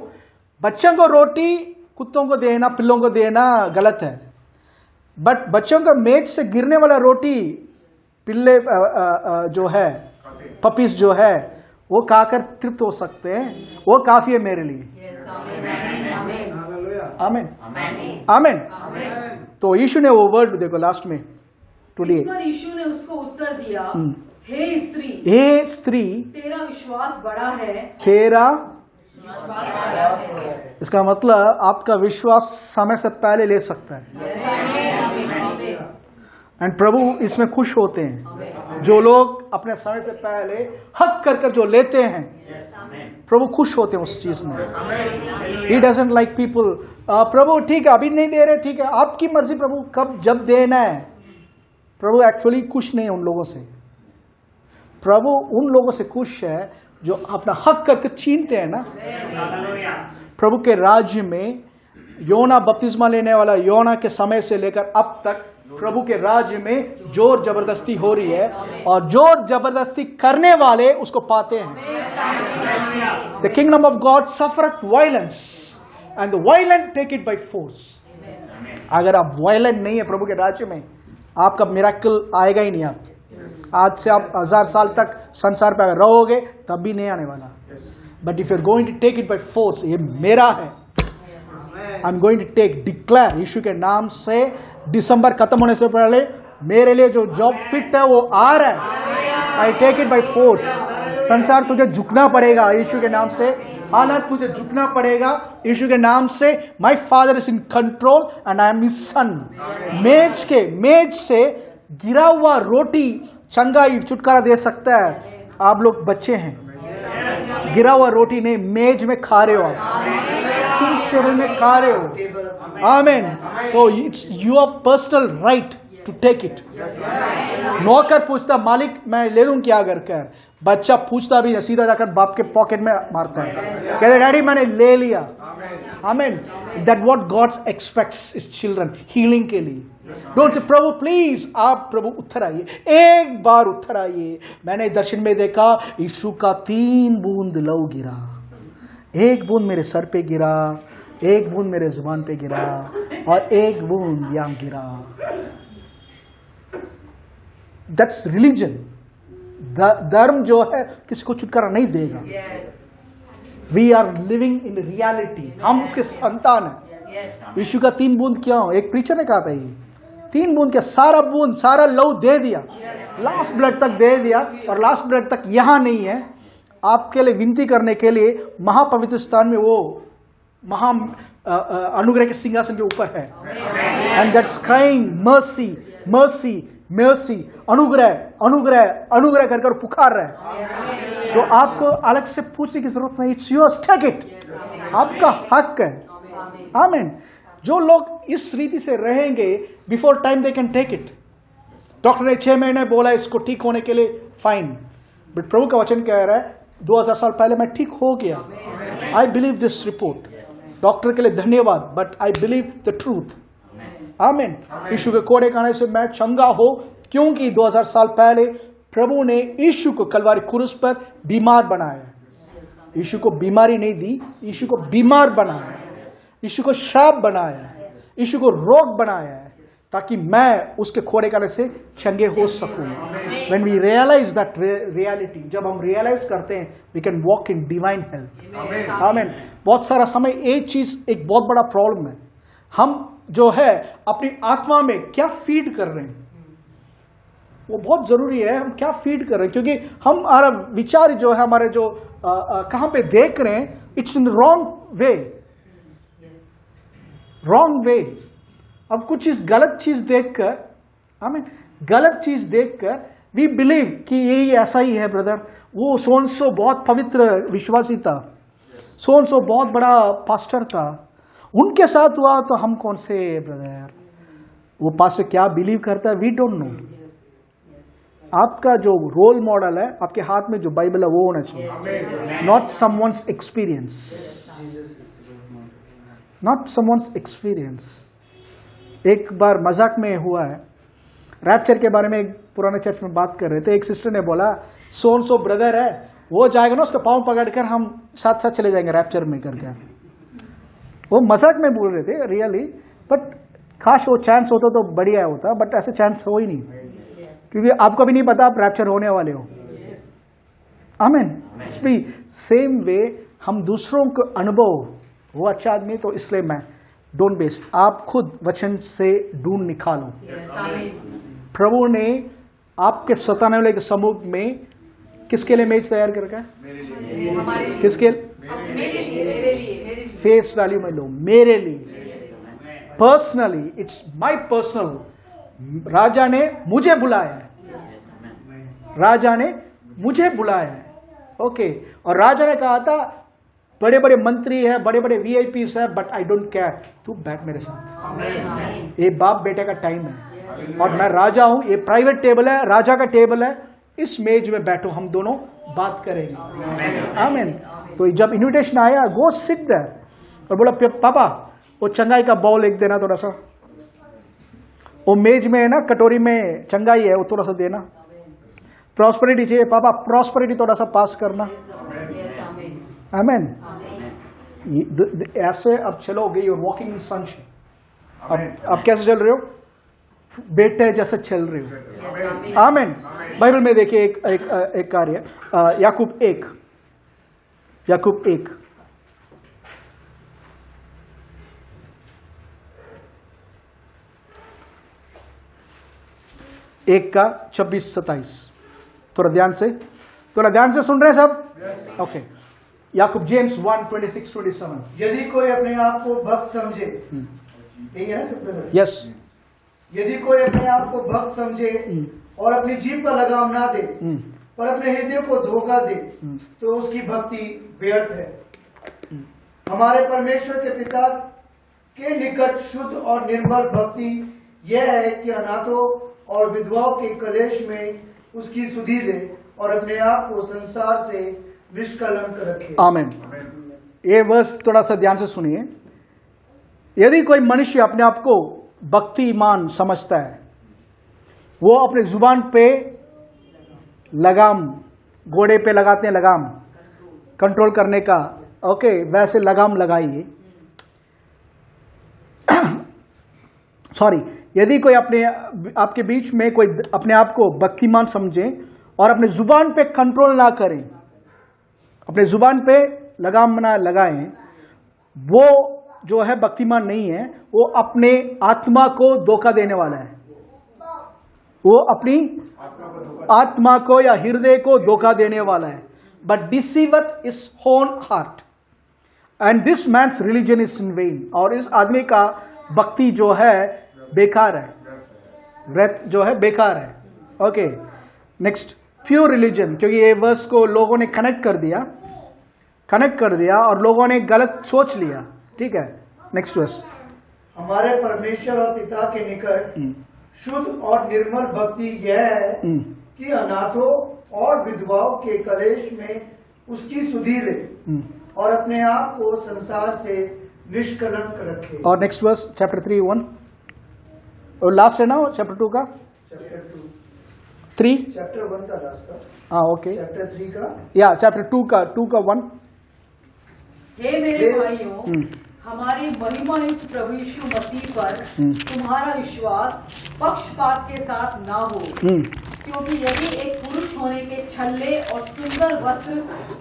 बच्चों को रोटी कुत्तों को देना, पिल्लों को देना गलत है, बट बच्चों का मेज से गिरने वाला रोटी, पिल्ले जो है, पपीज जो है, वो खाकर तृप्त हो सकते हैं, वो काफी है मेरे लिए। आमीन। आमीन। तो यीशु ने वो वर्ड देखो लास्ट में, टुडे। इस पर यीशु ने उसको उत्तर दिया, हे स्त्री, तेरा विश्वास बड़ा है। तेरा इसका मतलब आपका विश्वास समय से पहले ले सकता है। एंड प्रभु इसमें खुश होते हैं, जो लोग अपने समय से पहले हक कर जो लेते हैं, प्रभु खुश होते हैं उस चीज में। He doesn't like people, प्रभु ठीक है अभी नहीं दे रहे, ठीक है आपकी मर्जी प्रभु, कब जब देना है। प्रभु एक्चुअली खुश नहीं है उन लोगों से, प्रभु उन लोगों से खुश है जो अपना हक करके छीनते हैं ना। प्रभु के राज्य में योना बपतिस्मा लेने वाला योना के समय से लेकर अब तक प्रभु के राज्य में जोर जबरदस्ती हो रही है, और जोर जबरदस्ती करने वाले उसको पाते हैं। The kingdom of God suffereth violence and the violent take it by force. अगर आप वायलेंट नहीं है प्रभु के राज्य में, आपका मिरेकल आएगा ही नहीं। आप आज से आप 1000 साल तक संसार पे अगर रहोगे तब भी नहीं आने वाला। But if you are going to take it by force, ये मेरा है, I am going to take, declare, Yeshu के नाम से दिसंबर खत्म होने से पहले मेरे लिए जो जॉब फिट है वो आ रहा है। I take it by force. संसार तुझे झुकना पड़ेगा यीशु के नाम से, हालात तुझे झुकना पड़ेगा यीशु के नाम से। My father is in control and I am his son. मेज से गिरा हुआ रोटी चंगाई छुटकारा दे सकता है। आप लोग बच्चे हैं, गिरा हुआ रोटी नहीं, मेज में खा रहे हो आप, किंग्स टेबल में खा रहे हो। आमीन। तो it's your personal right to take it. नौकर पूछता मालिक मैं ले लूं क्या घर कर, बच्चा पूछता भी नहीं, सीधा जाकर बाप के पॉकेट में मारता है, कहते डैडी मैंने ले लिया। आमीन। That what God aspects is children, healing के लिए। डोंट से प्रभु प्लीज, आप प्रभु उतर आइए, एक बार उतर आइए। मैंने दर्शन में देखा यीशु का 3 बूंद लहू गिरा, 1 बूंद मेरे सर पे गिरा, 1 बूंद मेरे जुबान पे गिरा और 1 बूंद यहां गिरा। That's religion. धर्म जो है किसी को छुटकारा नहीं देगा। We are living in reality, हम उसके संतान हैं। यीशु का 3 बूंद क्या हो, एक प्रीचर ने कहा था ये 3 बूंद क्या, सारा बूंद सारा लहू दे दिया, लास्ट ब्लड तक दे दिया। और लास्ट ब्लड तक यहां नहीं है, आपके लिए विनती करने के लिए महापवित्र स्थान में वो महा अनुग्रह के सिंहासन के ऊपर है। And that's crying mercy mercy mercy, अनुग्रह अनुग्रह अनुग्रह कर पुकार रहे हैं। तो आपको अलग से पूछने की जरूरत नहीं, इट्स योर्स, टेक इट, आपका हक है। आमीन। जो लोग इस रीति से रहेंगे before time they can take it. Doctor ने 6 महीने बोला इसको ठीक होने के लिए, फाइन, बट प्रभु का वचन कह रहा है 2000 साल पहले मैं ठीक हो गया। I believe this report. Doctor के लिए धन्यवाद, but I believe the truth. आमीन। यीशु के कोड़े खाने से मैं चंगा हो, क्योंकि 2000 साल पहले प्रभु ने यीशु को कलवारी क्रूस पर बीमार बनाया। यीशु को बीमारी नहीं दी, यीशु को बीमार बनाया, यीशु को श्राप बनाया, यीशु को रोग बनाया है, ताकि मैं उसके खोड़े खाने से चंगे हो सकूं। When we realize that reality, जब हम रियलाइज करते हैं, we can walk in divine health. आमीन। बहुत सारा समय एक बहुत बड़ा प्रॉब्लम है, हम जो है अपनी आत्मा में क्या फीड कर रहे हैं, वो बहुत जरूरी है। हम क्या फीड कर रहे हैं, क्योंकि हमारा विचार जो है, हमारे जो कहां पे देख रहे हैं, it's in wrong way, wrong way. अब कुछ चीज गलत चीज देखकर, हमें गलत चीज देखकर वी बिलीव कि यही ऐसा ही है ब्रदर, वो सोनसो बहुत पवित्र विश्वासी था, सोनसो बहुत बड़ा पास्टर था, उनके साथ हुआ तो हम कौन से ब्रदर। वो पास्टर क्या बिलीव करता है वी डोंट नो। आपका जो रोल मॉडल है, आपके हाथ में जो बाइबल है वो होना चाहिए, not someone's experience, not someone's experience. एक बार मजाक में हुआ है, रैप्चर के बारे में एक पुराने चर्च में बात कर रहे थे, एक सिस्टर ने बोला सो ब्रदर है, वो जाएगा ना, उसका पाँव पकड़कर हम साथ साथ चले जाएंगे रैप्चर में करके। वो मजाक में बोल रहे थे रियली, बट काश वो चांस होता तो बढ़िया होता, बट ऐसे चांस हो ही नहीं, क्योंकि आपको भी नहीं पता आप रैप्चर होने वाले हो। आमीन। इट्स भी सेम वे, हम दूसरों को अनुभव, वो अच्छा आदमी तो इसलिए मैं, डोंट बेस्ट, आप खुद वचन से ढूंढ निकालो। प्रभु ने आपके सताने वाले के समूह में किसके लिए मेज तैयार कर रखा है, किसके फेस वैल्यू में लो, मेरे लिए पर्सनली, इट्स माय पर्सनल। राजा ने मुझे बुलाया है, राजा ने मुझे बुलाया है, ओके। और राजा ने कहा था बड़े बड़े मंत्री है, बड़े बड़े वीआईपीस है, बट आई डोंट केयर, तू बैठ मेरे साथ। ये बाप बेटे का टाइम है और मैं राजा हूं, ये प्राइवेट टेबल है, राजा का टेबल है, इस मेज में बैठो, हम दोनों बात करेंगे। आमीन। तो जब इन्विटेशन आया, गो सिट देयर, और बोला पापा वो चंगाई का बाउल एक देना, थोड़ा सा वो मेज में है ना, कटोरी में चंगाई है, वो थोड़ा सा देना। प्रॉस्पेरिटी चाहिए पापा, प्रॉस्पेरिटी थोड़ा सा पास करना। आमीन। ऐसे अब चलोगे, यूर वॉकिंग इन सनशाइन। अब कैसे चल रहे हो, बेटे जैसे चल रहे हो। आमीन। बाइबल में देखिए एक कार्य, याकूब 1, 1 का 26-27। थोड़ा ध्यान से सुन रहे हैं सब? ओके। याकूब जेम्स 1:26-27। यदि कोई अपने आप को भक्त समझे, यही है ना? यस। यदि कोई अपने आप को भक्त समझे और अपनी जीभ पर लगाम ना दे पर अपने हृदय को धोखा दे तो उसकी भक्ति व्यर्थ है। हमारे परमेश्वर के पिता के निकट शुद्ध और निर्मल भक्ति यह है कि अनाथों और विधवाओं के कलेश में उसकी सुधि ले और अपने आप को संसार से निष्कलंक रखे। आमीन। ये वर्स थोड़ा सा ध्यान से सुनिए। यदि कोई मनुष्य अपने आप को भक्तिमान समझता है, वो अपने जुबान पे लगाम, घोड़े पे लगाते हैं लगाम, कंट्रोल करने का, ओके, वैसे लगाम लगाइए। सॉरी, यदि कोई आपके बीच में कोई अपने आप को भक्तिमान समझे और अपने जुबान पे कंट्रोल ना करें, अपने जुबान पे लगाम ना लगाएं, वो जो है भक्तिमान नहीं है, वो अपने आत्मा को धोखा देने वाला है। वो अपनी आत्मा को या हृदय को धोखा देने वाला है। But deceiveth his own heart and this man's religion is in vain. और इस आदमी का भक्ति जो है बेकार है, जो है बेकार है। ओके, नेक्स्ट, प्योर रिलीजन, क्योंकि ये वर्स को लोगों ने कनेक्ट कर दिया और लोगों ने गलत सोच लिया। ठीक है, नेक्स्ट वर्स। हमारे परमेश्वर और पिता के निकट शुद्ध और निर्मल भक्ति यह है कि अनाथों और विधवाओं के कलेश में उसकी सुधि ले और अपने आप को संसार से निष्कलंक रखे। और नेक्स्ट वर्स, चैप्टर 3:1, और लास्ट है ना चैप्टर 2 का? चैप्टर 1 का लास्ट का। हाँ, ओके। चैप्टर 3 का, या चैप्टर 2 का 1। हे मेरे भाइयों, हमारे महिमायुक्त प्रभु यीशु मसीह पर तुम्हारा विश्वास पक्षपात के साथ ना हो, क्योंकि यदि एक पुरुष होने के छल्ले और सुंदर वस्त्र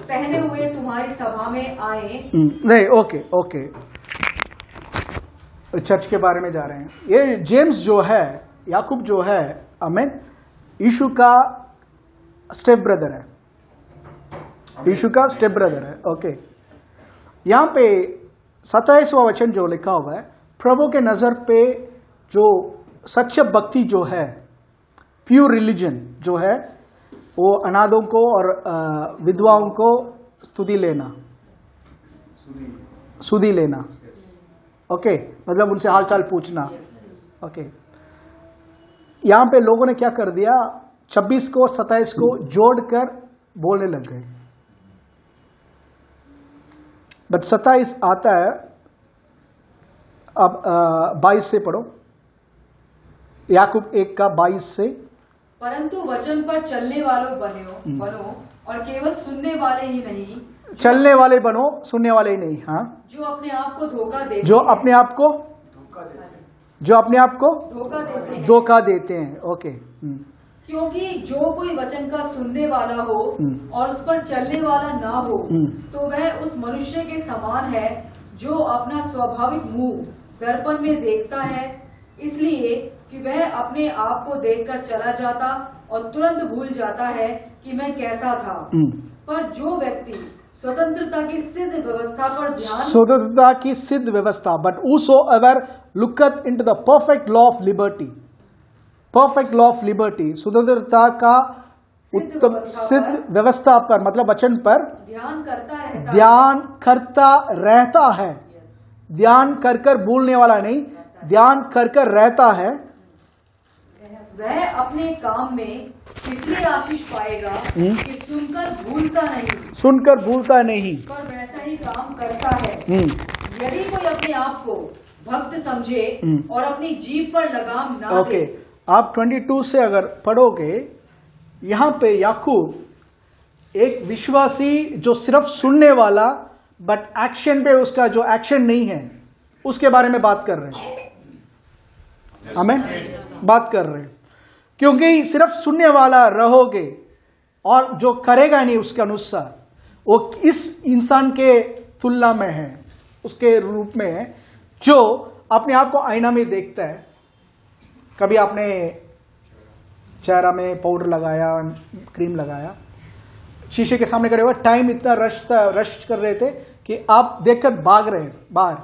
पहने हुए तुम्हारी सभा में आए, नहीं, ओके, चर्च के बारे में जा रहे हैं। ये जेम्स जो है, याकूब जो है, आमीन, यीशु का स्टेप ब्रदर है, यीशु का स्टेप ब्रदर है। ओके, यहाँ पे 27वां वचन जो लिखा हुआ है, प्रभु के नजर पे जो सच्चा भक्ति जो है, प्योर रिलीजन जो है, वो अनाथों को और विधवाओं को सुधि लेना। ओके, मतलब उनसे हालचाल पूछना। ओके, यहाँ पे लोगों ने क्या कर दिया, 26 को 27 को जोड़कर बोलने लग गए। बट 27 आता है, अब 22 से पढ़ो, याकूब 1 का 22 से। परंतु वचन पर चलने वालों बनो और केवल सुनने वाले ही नहीं, चलने वाले बनो, सुनने वाले ही नहीं। हाँ, जो अपने आप को धोखा देते जो अपने आप को धोखा देते हैं। ओके, क्योंकि जो कोई वचन का सुनने वाला हो और उस पर चलने वाला ना हो, तो वह उस मनुष्य के समान है जो अपना स्वाभाविक मुंह दर्पण में देखता है, इसलिए कि वह अपने आप को देखकर चला जाता और तुरंत भूल जाता है कि मैं कैसा था। पर जो व्यक्ति स्वतंत्रता की सिद्ध व्यवस्था but whosoever looketh into the perfect law of liberty, स्वतंत्रता का उत्तम सिद्ध व्यवस्था पर, मतलब वचन पर ध्यान करता रहता है। ध्यान कर भूलने वाला नहीं, ध्यान कर रहता है। वह अपने काम में इसलिए आशीष पाएगा कि सुनकर भूलता नहीं, पर वैसा ही काम करता है। यदि कोई अपने आप को भक्त समझे और अपनी जीभ पर लगाम ना दे। आप 22 से अगर पढ़ोगे, यहाँ पे याकूब एक विश्वासी जो सिर्फ सुनने वाला बट एक्शन पे उसका जो एक्शन नहीं है, उसके बारे में बात कर रहे हैं। हमें बात कर रहे हैं, क्योंकि सिर्फ सुनने वाला रहोगे और जो करेगा नहीं उसके अनुसार, वो इस इंसान के तुलना में है, उसके रूप में है जो अपने आप को आईना में देखता है। कभी आपने चेहरा में पाउडर लगाया, क्रीम लगाया, शीशे के सामने खड़े हुए, टाइम इतना रश कर रहे थे कि आप देखकर भाग रहे हैं बाहर।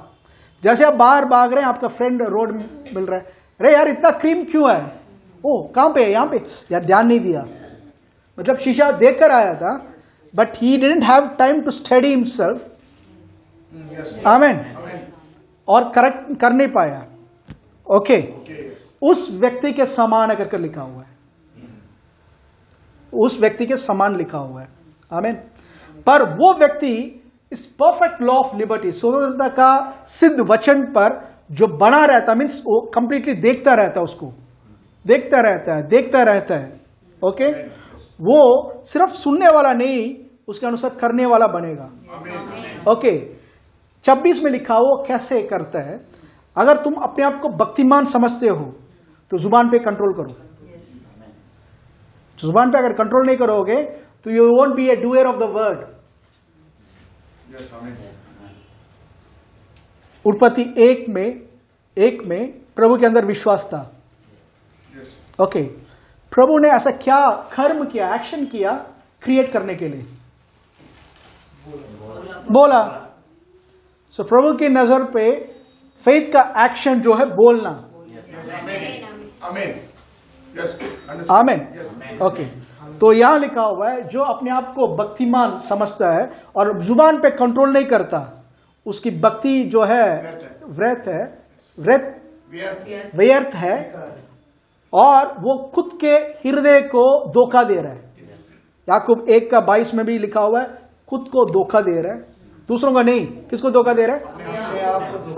जैसे आप बाहर भाग रहे हैं, आपका फ्रेंड रोड मिल रहा है, अरे यार इतना क्रीम क्यों है? ओ कहाँ पे है? यहाँ पे। यार ध्यान नहीं दिया, मतलब शीशा देख कर आया था, but he didn't have time to study himself. Amen. और करेक्ट कर नहीं पाया। ओके, उस व्यक्ति के समान करके लिखा हुआ है, उस व्यक्ति के समान लिखा हुआ है। आमेन। पर वो व्यक्ति इस परफेक्ट लॉ ऑफ लिबर्टी, स्वतंत्रता का सिद्ध वचन पर जो बना रहता, मीन्स वो कंप्लीटली देखता रहता है, उसको देखता रहता है। ओके, वो सिर्फ सुनने वाला नहीं, उसके अनुसार करने वाला बनेगा। ओके, 26 में लिखा वो कैसे करता है। अगर तुम अपने आप को भक्तिमान समझते हो तो जुबान पे कंट्रोल करो। जुबान पे अगर कंट्रोल नहीं करोगे तो you won't be A doer of the word. उत्पत्ति 1 में प्रभु के अंदर विश्वास था। ओके, प्रभु ने ऐसा क्या कर्म किया, एक्शन किया क्रिएट करने के लिए? बोला। सो प्रभु की नजर पे फेथ का एक्शन जो है बोलना। आमेन। ओके, तो यहां लिखा हुआ है जो अपने आप को भक्तिमान समझता है और जुबान पे कंट्रोल नहीं करता, उसकी भक्ति जो है व्यर्थ है और वो खुद के हृदय को धोखा दे रहा है। याकूब 1:22 में भी लिखा हुआ है, खुद को धोखा दे रहा है, दूसरों का नहीं। किसको धोखा दे रहा है?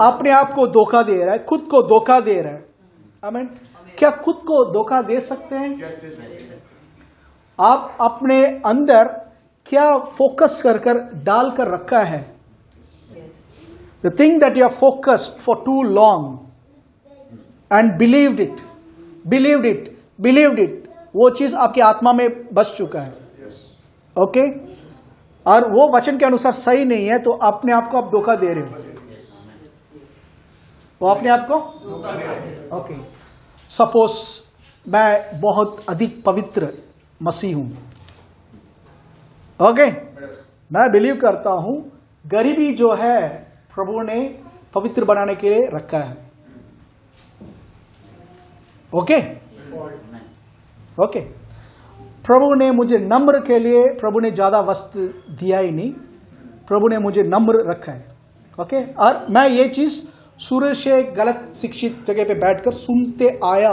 अपने आप को धोखा दे रहा है, खुद को धोखा दे रहा है। आमीन। क्या खुद को धोखा दे सकते हैं? आप अपने अंदर क्या फोकस कर डालकर रखा है? The thing that you are focused for too long and believed it, वो चीज आपकी आत्मा में बस चुका है। ओके, और वो वचन के अनुसार सही नहीं है तो अपने आप को आप धोखा दे रहे हो। वो अपने आप को ओके, सपोज मैं बहुत अधिक पवित्र मसीह हूं। ओके, मैं बिलीव करता हूं गरीबी जो है प्रभु ने पवित्र बनाने के लिए रखा है। ओके, प्रभु ने मुझे नम्र के लिए, प्रभु ने ज्यादा वस्त्र दिया ही नहीं, प्रभु ने मुझे नम्र रखा है। ओके, और मैं ये चीज सूर्य से गलत शिक्षित जगह पे बैठकर सुनते आया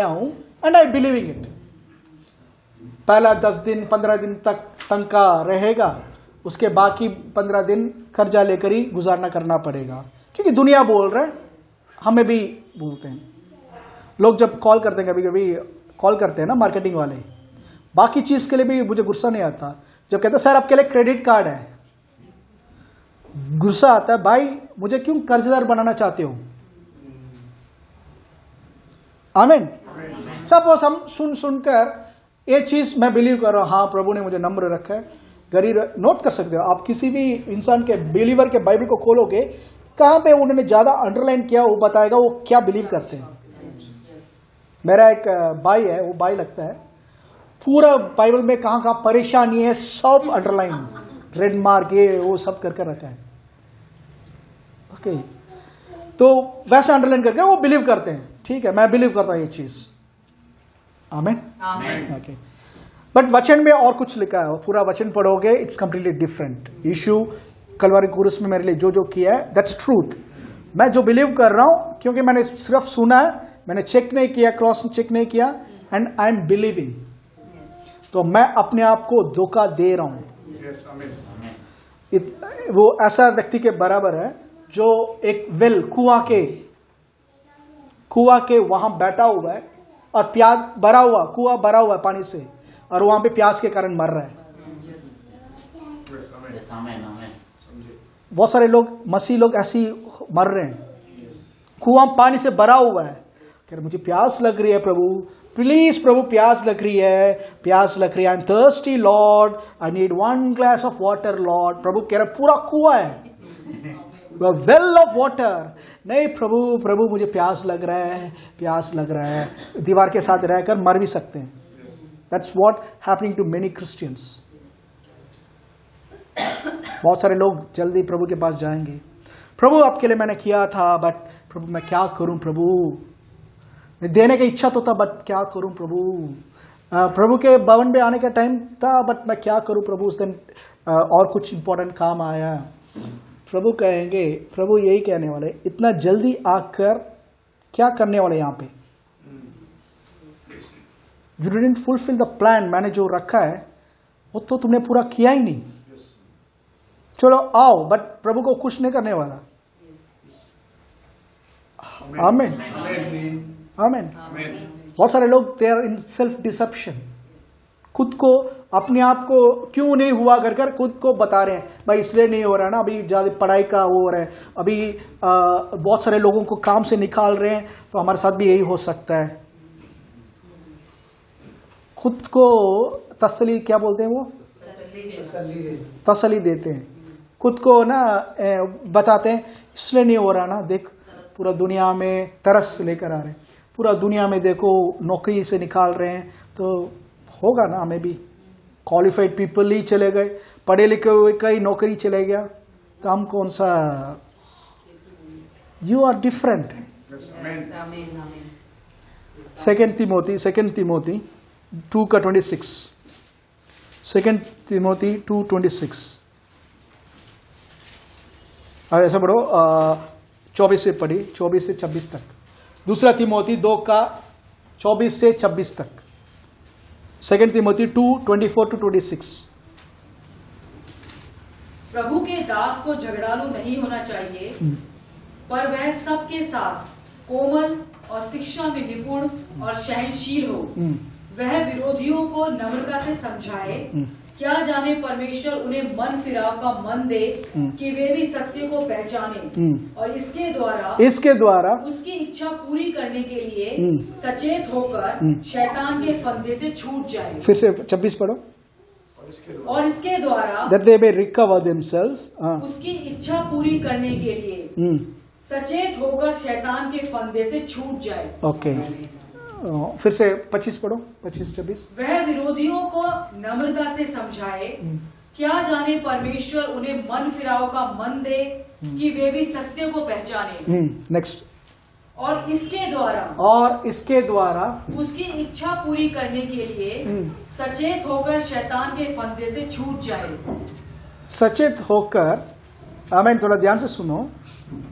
हूं एंड आई बिलीविंग इट। पहला 10 दिन 15 दिन तक तंका रहेगा, उसके बाकी 15 दिन कर्जा लेकर ही गुजारना करना पड़ेगा, क्योंकि दुनिया बोल रहा है, हमें भी बोलते हैं लोग। जब कॉल करते हैं, कभी कभी कॉल करते हैं ना मार्केटिंग वाले, बाकी चीज के लिए भी मुझे गुस्सा नहीं आता। जब कहते हैं सर आपके लिए क्रेडिट कार्ड है, गुस्सा आता है, भाई मुझे क्यों कर्जदार बनाना चाहते हो? आमीन। सपोज हम सुनकर ये चीज मैं बिलीव कर रहा हूं, हाँ प्रभु ने मुझे नम्र रखा है। गरीब नोट कर सकते हो आप, किसी भी इंसान के बिलीवर के बाइबल को खोलोगे, कहां पे उन्होंने ज्यादा अंडरलाइन किया वो बताएगा वो क्या बिलीव करते हैं। मेरा एक भाई है, वो भाई लगता है, पूरा बाइबल में कहां कहां परेशानी है सब अंडरलाइन, रेड मार्क, ये वो सब कर रखा है। ओके, तो वैसा अंडरलाइन करके वो बिलीव करते हैं। ठीक है, मैं बिलीव करता हूं ये चीज। आमीन। ओके, बट वचन में और कुछ लिखा है, पूरा वचन पढ़ोगे इट्स कंप्लीटली डिफरेंट। यीशु कलवरी क्रूस में मेरे लिए जो किया है दैट्स ट्रूथ। मैं जो बिलीव कर रहा हूं, क्योंकि मैंने सिर्फ सुना है, मैंने चेक नहीं किया, क्रॉस चेक नहीं किया, एंड आई एम बिलीविंग, तो मैं अपने आप को धोखा दे रहा हूं। वो ऐसा व्यक्ति के बराबर है जो एक वेल कुआं के वहां बैठा हुआ है और कुआं भरा हुआ है पानी से, और वहां पे प्यास के कारण मर रहा है। बहुत सारे लोग, मसीह लोग ऐसे ही मर रहे हैं, कुआं पानी से भरा हुआ है, कह रहे मुझे प्यास लग रही है प्रभु, प्लीज प्रभु प्यास लग रही है, I am thirsty Lord, I need 1 glass of water Lord. प्रभु कह रहे पूरा कुआं है, वेल ऑफ वाटर। नहीं प्रभु प्रभु मुझे प्यास लग रहा है, प्यास लग रहा है, दीवार के साथ रहकर मर भी सकते हैं। That's what happening to many Christians. बहुत सारे लोग जल्दी प्रभु के पास जाएंगे, प्रभु आपके लिए मैंने किया था, बट प्रभु मैं क्या करूं प्रभु, देने की इच्छा तो था बट क्या करूं प्रभु, प्रभु के भवन में आने का टाइम था बट मैं क्या करूं प्रभु, उस दिन और कुछ इंपॉर्टेंट काम आया। प्रभु कहेंगे, प्रभु यही कहने वाले, इतना जल्दी आकर क्या करने वाले यहाँ पे, you didn't fulfil the plan, मैंने जो रखा है वो तो तुमने पूरा किया ही नहीं, चलो आओ, बट प्रभु को खुश नहीं करने वाला। आमीन आमीन। बहुत सारे लोग they are in self deception, खुद को अपने आप को क्यों नहीं हुआ कर कर खुद को बता रहे हैं, भाई इसलिए नहीं हो रहा ना, अभी ज्यादा पढ़ाई का वो हो रहा है, अभी बहुत सारे लोगों को काम से निकाल रहे हैं, तो हमारे साथ भी यही हो सकता है। खुद को तसल्ली क्या बोलते हैं वो, तसल्ली देते हैं, खुद को ना बताते हैं इसलिए नहीं हो रहा ना, देख पूरा दुनिया में तरस लेकर आ रहे हैं, पूरा दुनिया में देखो नौकरी से निकाल रहे हैं, तो होगा ना हमें भी, क्वालिफाइड पीपल ही चले गए, पढ़े लिखे हुए कई नौकरी चले गया, तो हम कौन सा, you are different. Second Timothy 2:26, 2 Timothy 2:26, ऐसा पढ़ो, 24 से पढ़ी, 24 से 26 तक, 2 तिमोथी 2:24 से 26 तक, 2 तिमोथी 2:24-26। प्रभु के दास को झगड़ालू नहीं होना चाहिए, पर वह सबके साथ कोमल और शिक्षा में निपुण और सहनशील हो। वह विरोधियों को नम्रता से समझाए, क्या जाने परमेश्वर उन्हें मन फिराव का मन दे कि वे भी सत्य को पहचाने और इसके द्वारा उसकी इच्छा पूरी करने के लिए सचेत होकर शैतान के फंदे से छूट जाए। फिर से 26 पढ़ो। और इसके द्वारा that they may recover themselves, उसकी इच्छा पूरी करने के लिए सचेत होकर शैतान के फंदे से छूट जाए। ओके, फिर से 25 पढ़ो, 25-26। वह विरोधियों को नम्रता से समझाए, क्या जाने परमेश्वर उन्हें मन फिराव का मन दे कि वे भी सत्य को पहचाने। नेक्स्ट। और इसके द्वारा उसकी इच्छा पूरी करने के लिए सचेत होकर शैतान के फंदे से छूट जाए। सचेत होकर, आमीन, थोड़ा ध्यान से सुनो,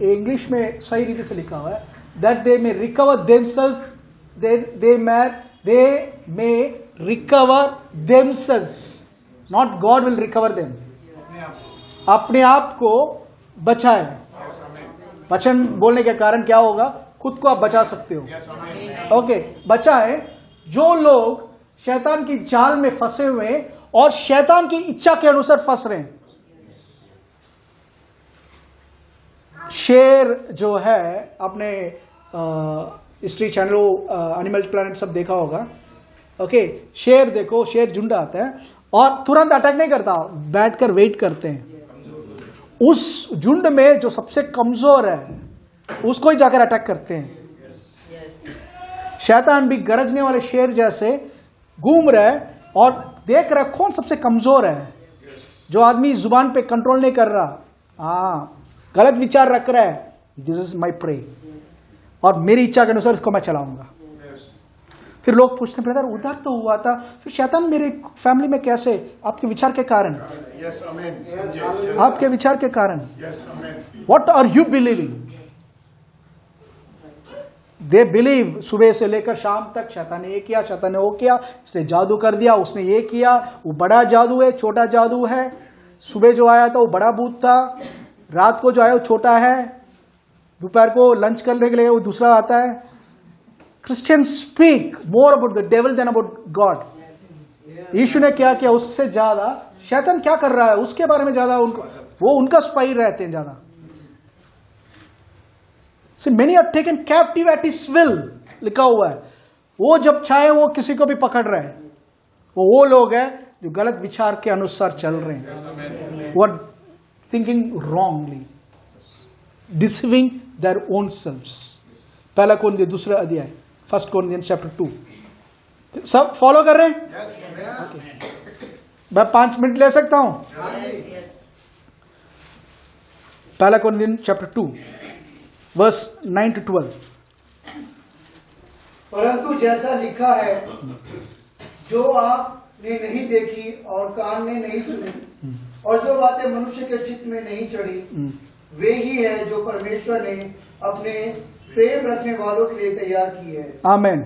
इंग्लिश में सही रीति से लिखा हुआ है, that they may recover themselves, they may recover themselves, not God will recover them। अपने आप को बचाए। वचन बोलने के कारण क्या होगा, खुद को आप बचा सकते हो। ओके, बचाए जो लोग शैतान की जाल में फंसे हुए हैं और शैतान की इच्छा के अनुसार फंस रहे हैं। शेर जो है, अपने हिस्ट्री चैनल एनिमल प्लैनेट सब देखा होगा। ओके, शेर देखो, शेर झुंड आता है और तुरंत अटैक नहीं करता, बैठकर वेट करते हैं। उस झुंड में जो सबसे कमजोर है उसको ही जाकर अटैक करते हैं। शैतान भी गरजने वाले शेर जैसे घूम रहा है और देख रहा है कौन सबसे कमजोर है, जो आदमी जुबान पे कंट्रोल नहीं कर रहा, गलत विचार रख रहा है, दिस इज माई प्रे, और मेरी इच्छा के अनुसार इसको मैं चलाऊंगा। फिर लोग पूछते हैं, ब्रदर उधर तो हुआ था, फिर शैतान मेरे फैमिली में कैसे? आपके विचार के कारण, आपके विचार के कारण। What are you believing? They believe, सुबह से लेकर शाम तक शैतान ने ये किया, शैतान ने वो किया, इसने जादू कर दिया, उसने ये किया, वो बड़ा जादू है, छोटा जादू है। सुबह जो आया था वो बड़ा भूत था, रात को जो आया वो छोटा है, दोपहर को लंच करने के लिए वो दूसरा आता है। Christians speak more about the devil than about God. Yeshu ने क्या किया, उससे ज्यादा शैतान क्या कर रहा है उसके बारे में ज्यादा उनको, वो उनका स्पाई रहते हैं ज्यादा। So many are taken captive at his will, लिखा हुआ है। वो जब चाहे वो किसी को भी पकड़ रहे हैं। वो लोग हैं जो गलत विचार के अनुसार चल रहे हैं, वो thinking wrongly. Deceiving their own selves. पहला कोरिन्थियन दूसरा अध्याय, 1 कोरिन्थियन चैप्टर 2। सब फॉलो कर रहे हैं? Okay. मैं 5 मिनट ले सकता हूं? पहला कोरिन्थियन चैप्टर 2 वर्स 9 to 12। परंतु जैसा लिखा है, जो आपने नहीं देखी और कान ने नहीं सुनी और जो बातें मनुष्य के चित्त में नहीं चढ़ी, वे ही है जो परमेश्वर ने अपने प्रेम रखने वालों के लिए तैयार की है। आमेन।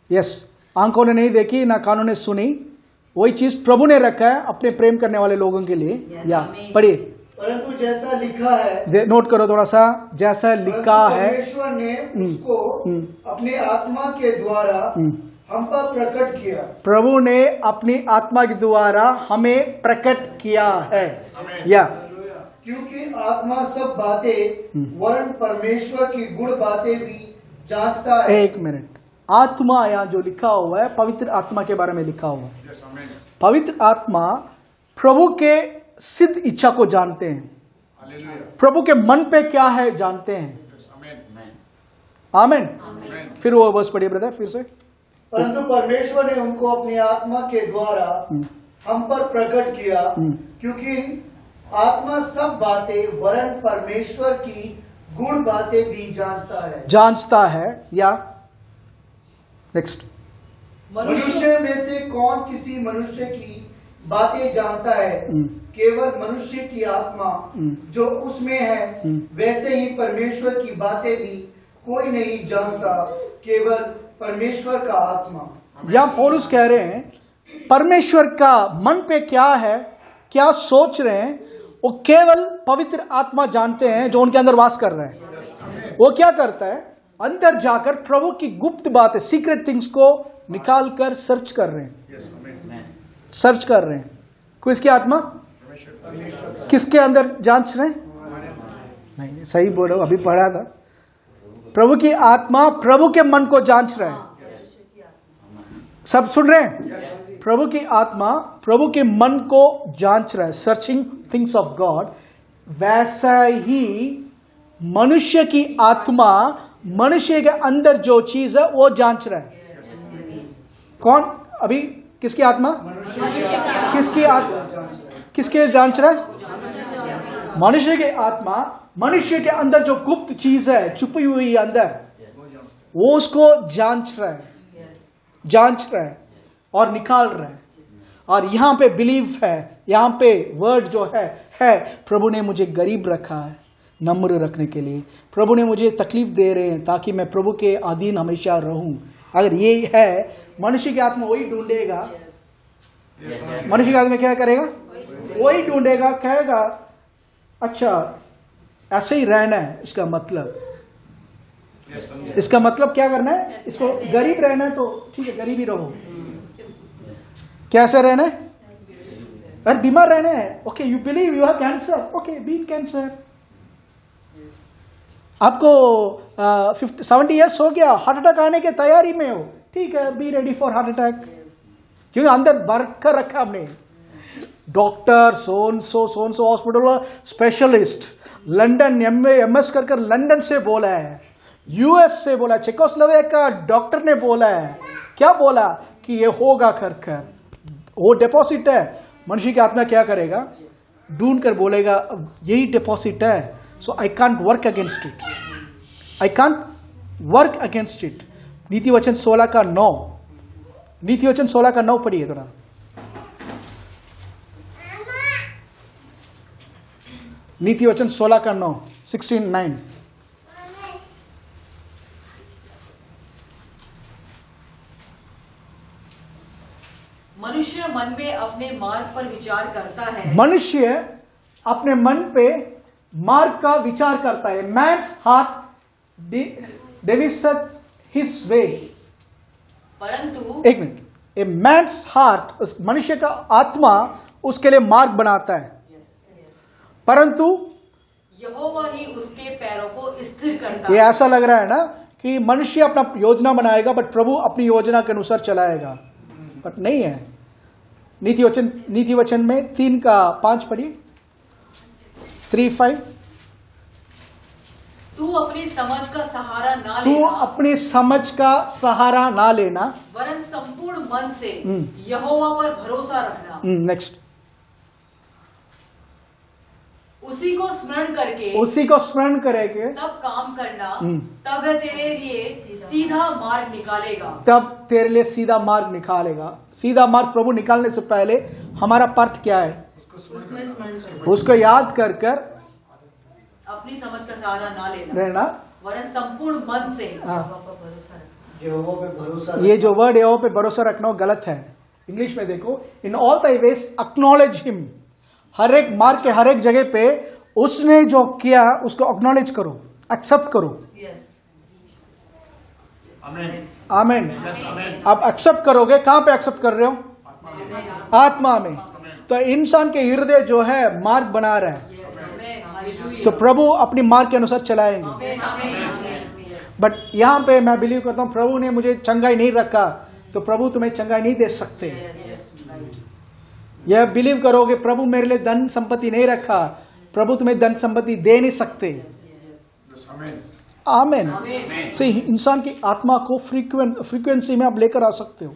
यस, आंखों ने नहीं देखी ना कानों ने सुनी, वही चीज प्रभु ने रखा है अपने प्रेम करने वाले लोगों के लिए। या पढ़िए। परंतु जैसा लिखा है, नोट करो थोड़ा सा, जैसा लिखा है, परमेश्वर ने उसको अपने आत्मा के द्वारा हम पर प्रकट किया। प्रभु ने अपनी आत्मा के द्वारा हमें प्रकट किया है। या क्योंकि आत्मा सब बातें वरन परमेश्वर की गुण बातें भी जांचता है। एक मिनट, आत्मा यहाँ जो लिखा हुआ है, पवित्र आत्मा के बारे में लिखा हुआ है। पवित्र आत्मा प्रभु के सिद्ध इच्छा को जानते हैं, प्रभु के मन पे क्या है जानते हैं। आमेन। फिर वो वर्स पढ़िए ब्रदर, फिर से। परंतु परमेश्वर ने उनको अपनी आत्मा के द्वारा हम पर प्रकट किया, क्योंकि आत्मा सब बातें वरन परमेश्वर की गुण बातें भी जांचता है। या नेक्स्ट, मनुष्य में से कौन किसी मनुष्य की बातें जानता है? केवल मनुष्य की आत्मा जो उसमें है, वैसे ही परमेश्वर की बातें भी कोई नहीं जानता, केवल परमेश्वर का आत्मा। या पौलुस कह रहे हैं परमेश्वर का मन पे क्या है, क्या सोच रहे हैं, वो केवल पवित्र आत्मा जानते हैं जो उनके अंदर वास कर रहे हैं। वो क्या करता है, अंदर जाकर प्रभु की गुप्त बातें, सीक्रेट थिंग्स को निकाल कर सर्च कर रहे हैं, सर्च कर रहे हैं। किसकी आत्मा, किसके अंदर जांच रहे हैं? नहीं, सही बोलो, अभी पढ़ा था। प्रभु की आत्मा प्रभु के मन को जांच रहे हैं। सब सुन रहे हैं? प्रभु की आत्मा प्रभु के मन को जांच रहा है, सर्चिंग थिंग्स ऑफ गॉड। वैसा ही मनुष्य की आत्मा मनुष्य के अंदर जो चीज है वो जांच रहा है। कौन? अभी किसकी आत्मा? किसकी आत्मा? किसके जांच रहा है? मनुष्य की आत्मा मनुष्य के अंदर जो गुप्त चीज है, छुपी हुई अंदर, वो उसको जांच रहा है और निकाल रहा है। और यहां पे बिलीव है, यहां पे वर्ड जो है प्रभु ने मुझे गरीब रखा है नम्र रखने के लिए, प्रभु ने मुझे तकलीफ दे रहे हैं ताकि मैं प्रभु के अधीन हमेशा रहूं। अगर ये है, मनुष्य की आत्मा वही ढूंढेगा। मनुष्य की आत्मा क्या करेगा? वही ढूंढेगा, कहेगा अच्छा ऐसे ही रहना है। इसका मतलब क्या करना है? इसको गरीब रहना है तो ठीक है, गरीब ही रहो। कैसे रहना है? अरे बीमार रहना है, okay, you believe you have cancer, okay, be in cancer. आपको 70 ईयर्स हो गया, हार्ट अटैक आने की तैयारी में हो, ठीक है, be ready for heart attack. क्योंकि अंदर भर कर रखा हमने। Doctor so and so hospital specialist, London MS कर लंदन से बोला है, US से बोला, चेकोस्लोवेकिया का डॉक्टर ने बोला है। क्या बोला? कि ये होगा कर वो डिपॉजिट है। मनुष्य की आत्मा क्या करेगा? ढूंढ कर बोलेगा यही डिपॉजिट है, so I can't work against it, I can't work against it. नीति वचन 16 का 9, नीति वचन 16 का 9 पढ़िए थोड़ा। नीति वचन 16 का 9, 16:9। मनुष्य मन में अपने मार्ग पर विचार करता है। मनुष्य अपने मन पे मार्ग का विचार करता है। Man's heart decides his way. परंतु एक मिनट, ए मैन्स हार्ट, उस मनुष्य का आत्मा उसके लिए मार्ग बनाता है, परंतु यहोवा ही उसके पैरों को स्थिर करता ये है। ऐसा लग रहा है ना कि मनुष्य अपना योजना बनाएगा बट प्रभु अपनी योजना के अनुसार चलाएगा, बट नहीं है। नीति वचन में 3 का 5 पढ़िए, 3:5। तू अपनी समझ का सहारा ना तू लेना, अपनी समझ का सहारा ना लेना। वरन संपूर्ण मन से यहोवा पर भरोसा रखना, नेक्स्ट, उसी को स्मरण करके उसी को स्मरण करेंगे सब काम करना, तब वह तेरे लिए सीधा मार्ग निकालेगा। तब तेरे लिए सीधा मार्ग निकालेगा। सीधा मार्ग प्रभु निकालने से पहले हमारा पार्ट क्या है? उसमें स्मरण उसको याद कर कर अपनी समझ का सहारा ना लेना, रहना। वरन संपूर्ण मन से हाँ। यहोवा पर भरोसा रखना। यहोवा पे भरोसा ये जो वर्ड यहोवा पे भरोसा रखना वो गलत है। इंग्लिश में देखो, in all thy ways acknowledge him. हर एक मार्ग के हर एक जगह पे उसने जो किया उसको एक्नॉलेज करो, एक्सेप्ट करो। Yes. आमेन। आप एक्सेप्ट करोगे, कहां पे एक्सेप्ट कर रहे हो? आत्मा में। तो इंसान के हृदय जो है मार्ग बना रहा है, तो प्रभु अपनी मार्ग के अनुसार चलाएंगे। बट यहाँ पे मैं बिलीव करता हूँ प्रभु ने मुझे चंगाई नहीं रखा तो प्रभु तुम्हें चंगाई नहीं दे सकते। यह बिलीव करोगे प्रभु मेरे लिए धन संपत्ति नहीं रखा, प्रभु तुम्हें धन संपत्ति दे नहीं सकते। आमेन। से इंसान की आत्मा को फ्रीक्वेंसी में आप लेकर आ सकते हो।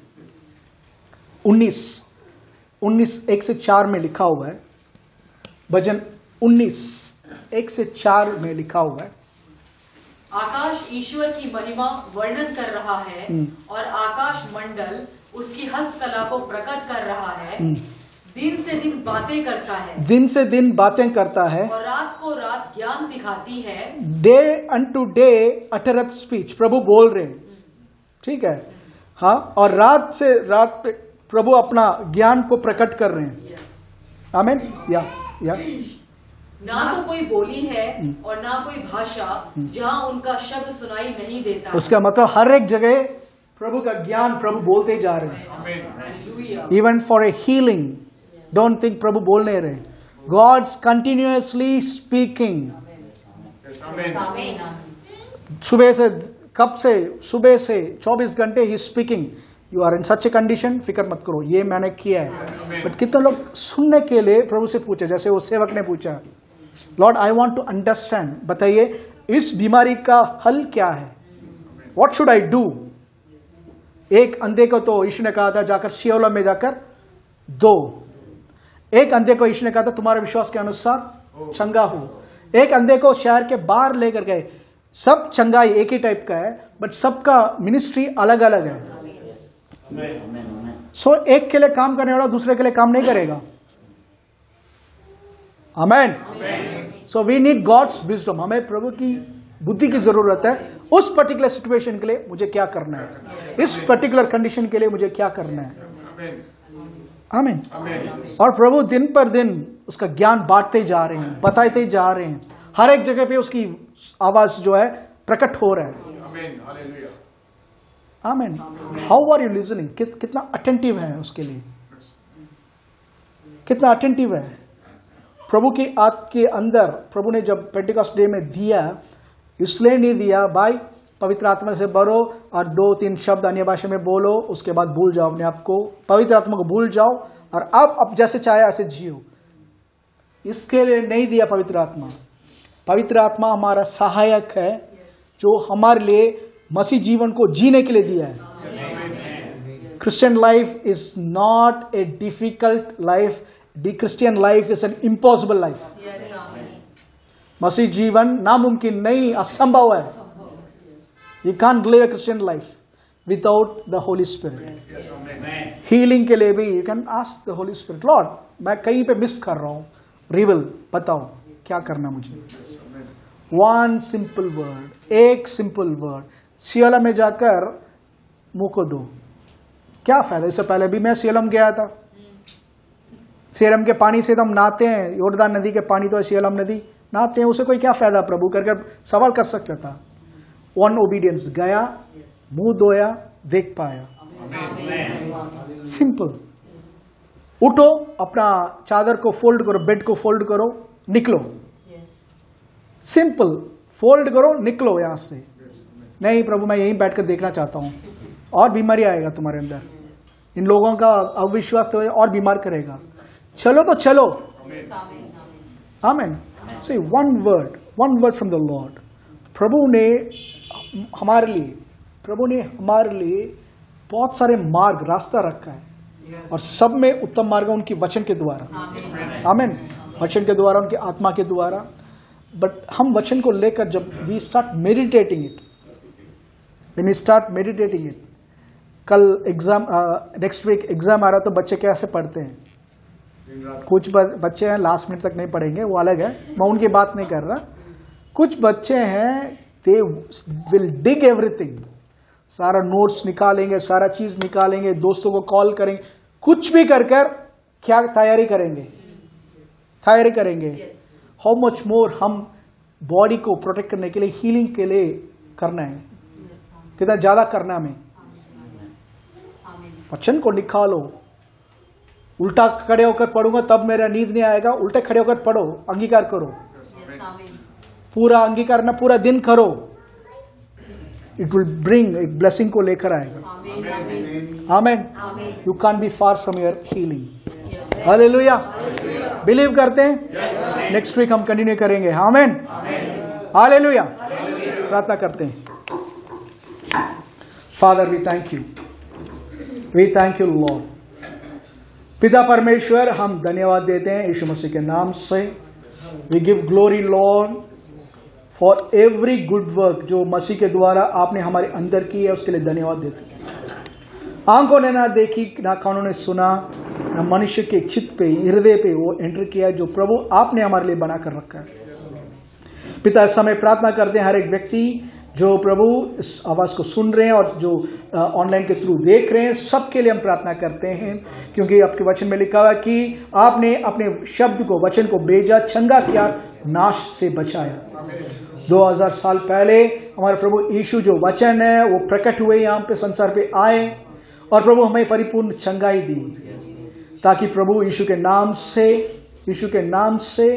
19:1-4 में लिखा हुआ है, भजन 19:1-4 में लिखा हुआ है, आकाश ईश्वर की महिमा वर्णन कर रहा है और आकाश मंडल उसकी हस्तकला को प्रकट कर रहा है। दिन से दिन बातें करता है, दिन से दिन बातें करता है, और रात को रात ज्ञान सिखाती है। Day unto day uttereth speech. प्रभु बोल रहे हैं, ठीक है, हाँ, और रात से रात पे प्रभु अपना ज्ञान को प्रकट कर रहे हैं। आमीन। या ना तो कोई बोली है और ना कोई भाषा जहाँ उनका शब्द सुनाई नहीं देता। उसका मतलब हर एक जगह प्रभु का ज्ञान प्रभु बोलते जा रहे हैं। Even for a healing, don't think प्रभु बोल नहीं रहे। God's continuously speaking. सुबह से कब से? सुबह से 24 घंटे ही speaking. You are in such a condition, फिक्र मत करो, ये मैंने किया है। बट कितने लोग सुनने के लिए प्रभु से पूछे, जैसे वो सेवक ने पूछा, lord I want to understand, बताइए इस बीमारी का हल क्या है, व्हाट शुड आई डू। एक अंधे को तो यीशु ने कहा था जाकर सियोला में जाकर दो। एक अंधे को यीशु ने कहा था तुम्हारे विश्वास के अनुसार चंगा हो। एक अंधे को शहर के बाहर लेकर गए। सब चंगाई एक ही टाइप का है, बट सबका मिनिस्ट्री अलग अलग है। सो एक के लिए काम करने वाला दूसरे के लिए काम नहीं करेगा। Amen. So we need God's wisdom. हमें प्रभु की बुद्धि की जरूरत है। उस पर्टिकुलर सिचुएशन के लिए मुझे क्या करना है, इस पर्टिकुलर कंडीशन के लिए मुझे क्या करना है। आमीन। और प्रभु दिन पर दिन उसका ज्ञान बांटते जा रहे हैं, बताते जा रहे हैं। हर एक जगह पे उसकी आवाज जो है प्रकट हो रहा है। आमीन। How are you listening? कितना अटेंटिव है उसके लिए, कितना अटेंटिव है। प्रभु की आत्मा के अंदर प्रभु ने जब पेंटिकॉस्ट डे में दिया, इसलिए नहीं दिया भाई पवित्र आत्मा से भरो और 2-3 शब्द अन्य भाषा में बोलो, उसके बाद भूल जाओ अपने आप को, पवित्र आत्मा को भूल जाओ और अब जैसे चाहे ऐसे जियो। इसके लिए नहीं दिया पवित्र आत्मा। पवित्र आत्मा हमारा सहायक है जो हमारे लिए मसीह जीवन को जीने के लिए दिया है। Christian life is not a difficult life, the Christian life is an impossible life. मसीह जीवन नामुमकिन नहीं, असंभव है। You can't live a Christian life without the Holy Spirit. Healing के लिए भी you can ask the Holy Spirit, Lord मैं कहीं पे मिस कर रहा हूं, रिवील, बताओ क्या करना मुझे। वन सिंपल वर्ड, एक सिंपल वर्ड। सियोला में जाकर मुंह को दो, क्या फायदा। इससे पहले भी मैं सियोलम गया था। सियोलम के पानी से तो हम नहाते हैं, योर्दान नदी के पानी तो सियोलम नदी नहाते हैं, उसे कोई क्या फायदा प्रभु करके सवाल कर सकता था। वन ओबीडियंस, गया, मुंह धोया, देख पाया। सिंपल। उठो, अपना चादर को फोल्ड करो, बेड को फोल्ड करो, निकलो। सिंपल, फोल्ड करो, निकलो यहां से। नहीं प्रभु मैं यहीं बैठकर देखना चाहता हूं, और बीमारी आएगा तुम्हारे अंदर। इन लोगों का अविश्वास तो और बीमार करेगा। चलो तो चलो। Amen. Say one word from the Lord, प्रभु ने हमारे लिए बहुत सारे मार्ग, रास्ता रखा है, और सब में उत्तम मार्ग उनकी वचन के द्वारा, आमीन, वचन के द्वारा, उनके आत्मा के द्वारा। बट हम वचन को लेकर जब we start meditating it, when we start meditating it, कल एग्जाम, नेक्स्ट वीक एग्जाम आ रहा, तो बच्चे कैसे पढ़ते हैं? कुछ बच्चे हैं लास्ट मिनट तक नहीं पढ़ेंगे, वो अलग है, मैं उनकी बात नहीं कर रहा। कुछ बच्चे हैं दे विल डिग एवरीथिंग, सारा नोट्स निकालेंगे, सारा चीज निकालेंगे, दोस्तों को कॉल करेंगे, कुछ भी कर क्या तैयारी करेंगे। हाउ मच मोर हम बॉडी को प्रोटेक्ट करने के लिए, हीलिंग के लिए करना है, कितना ज्यादा करना हमें। वचन को निकालो, उल्टा खड़े होकर पढ़ूंगा तब मेरा नींद नहीं आएगा, उल्टे खड़े होकर पढ़ो, अंगीकार करो, पूरा अंगीकार ना पूरा दिन करो, इट विल ब्रिंग एक ब्लेसिंग को लेकर आएगा। Amen. You can be far from your healing. Hallelujah. Believe करते हैं? नेक्स्ट वीक हम कंटिन्यू करेंगे। आमेन। हालेलुया। प्रार्थना करते हैं। Father we thank you Lord. पिता परमेश्वर, हम धन्यवाद देते हैं यीशु मसीह के नाम से। We give glory lord for every good work जो मसीह के द्वारा आपने हमारे अंदर की है, उसके लिए धन्यवाद देते हैं। आंखों ने ना देखी, ना कानों ने सुना, ना मनुष्य के चित्त पे, हृदय पे वो एंटर किया जो प्रभु आपने हमारे लिए बना कर रखा है। पिता, इस समय प्रार्थना करते हैं हर एक व्यक्ति जो प्रभु इस आवाज को सुन रहे हैं और जो ऑनलाइन के थ्रू देख रहे हैं, सबके लिए हम प्रार्थना करते हैं, क्योंकि आपके वचन में लिखा हुआ है कि आपने अपने शब्द को, वचन को भेजा, चंगा किया, नाश से बचाया। 2000 साल पहले हमारे प्रभु यीशु जो वचन है वो प्रकट हुए, यहाँ पे संसार पे आए और प्रभु हमें परिपूर्ण चंगाई दी, ताकि प्रभु यीशु के नाम से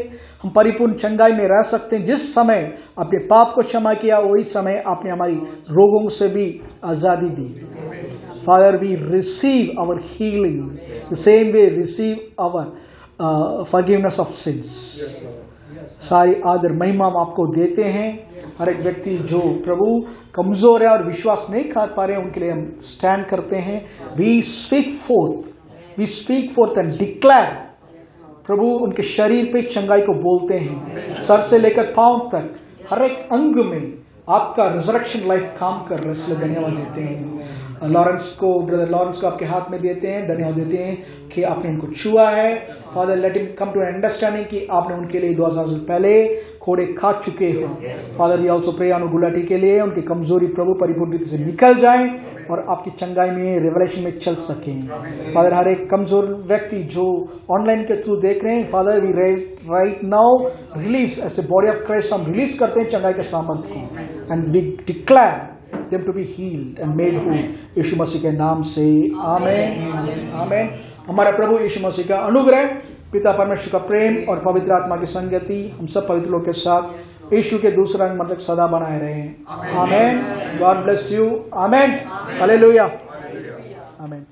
हम परिपूर्ण चंगाई में रह सकते हैं। जिस समय अपने पाप को क्षमा किया, वही समय आपने हमारी रोगों से भी आजादी दी। Father, we receive our healing the same way receive our forgiveness of sins. सारी आदर महिमा हम आपको देते हैं। हर एक व्यक्ति जो प्रभु कमजोर है और विश्वास नहीं कर पा रहे हैं, उनके लिए हम स्टैंड करते हैं। We speak forth and declare, प्रभु उनके शरीर पे चंगाई को बोलते हैं, सर से लेकर पांव तक हर एक अंग में आपका रिजरेक्शन लाइफ काम कर रहा है, इसलिए धन्यवाद देते हैं। ब्रदर लॉरेंस को आपके हाथ में देते हैं, धन्यवाद देते हैं कि आपने उनको छुआ है। Father, let him come to understanding कि आपने उनके लिए 2000 साल पहले खोड़े खा चुके हो। फादर, वी ऑल्सो प्रे अनु गुलाटी के लिए, उनकी कमजोरी प्रभु परिपूर्ण रीति से निकल जाए और आपकी चंगाई में, रेवलेशन में चल सकें। फादर, हर एक कमजोर व्यक्ति जो ऑनलाइन के थ्रू देख रहे हैं, father we right now release as a body of Christ, हम रिलीज करते हैं चंगाई के सामर्थ को, and we declare them to be healed and made whole, यीशु मसीह के नाम से। आमेन, आमेन। हमारे प्रभु यीशु मसीह का अनुग्रह, पिता परमेश्वर का प्रेम और पवित्र आत्मा की संगति हम सब पवित्र लोग के साथ यीशु के दूसरा अंग मतलब सदा बनाए रहे। Amen. God bless you. Amen. Hallelujah. Amen.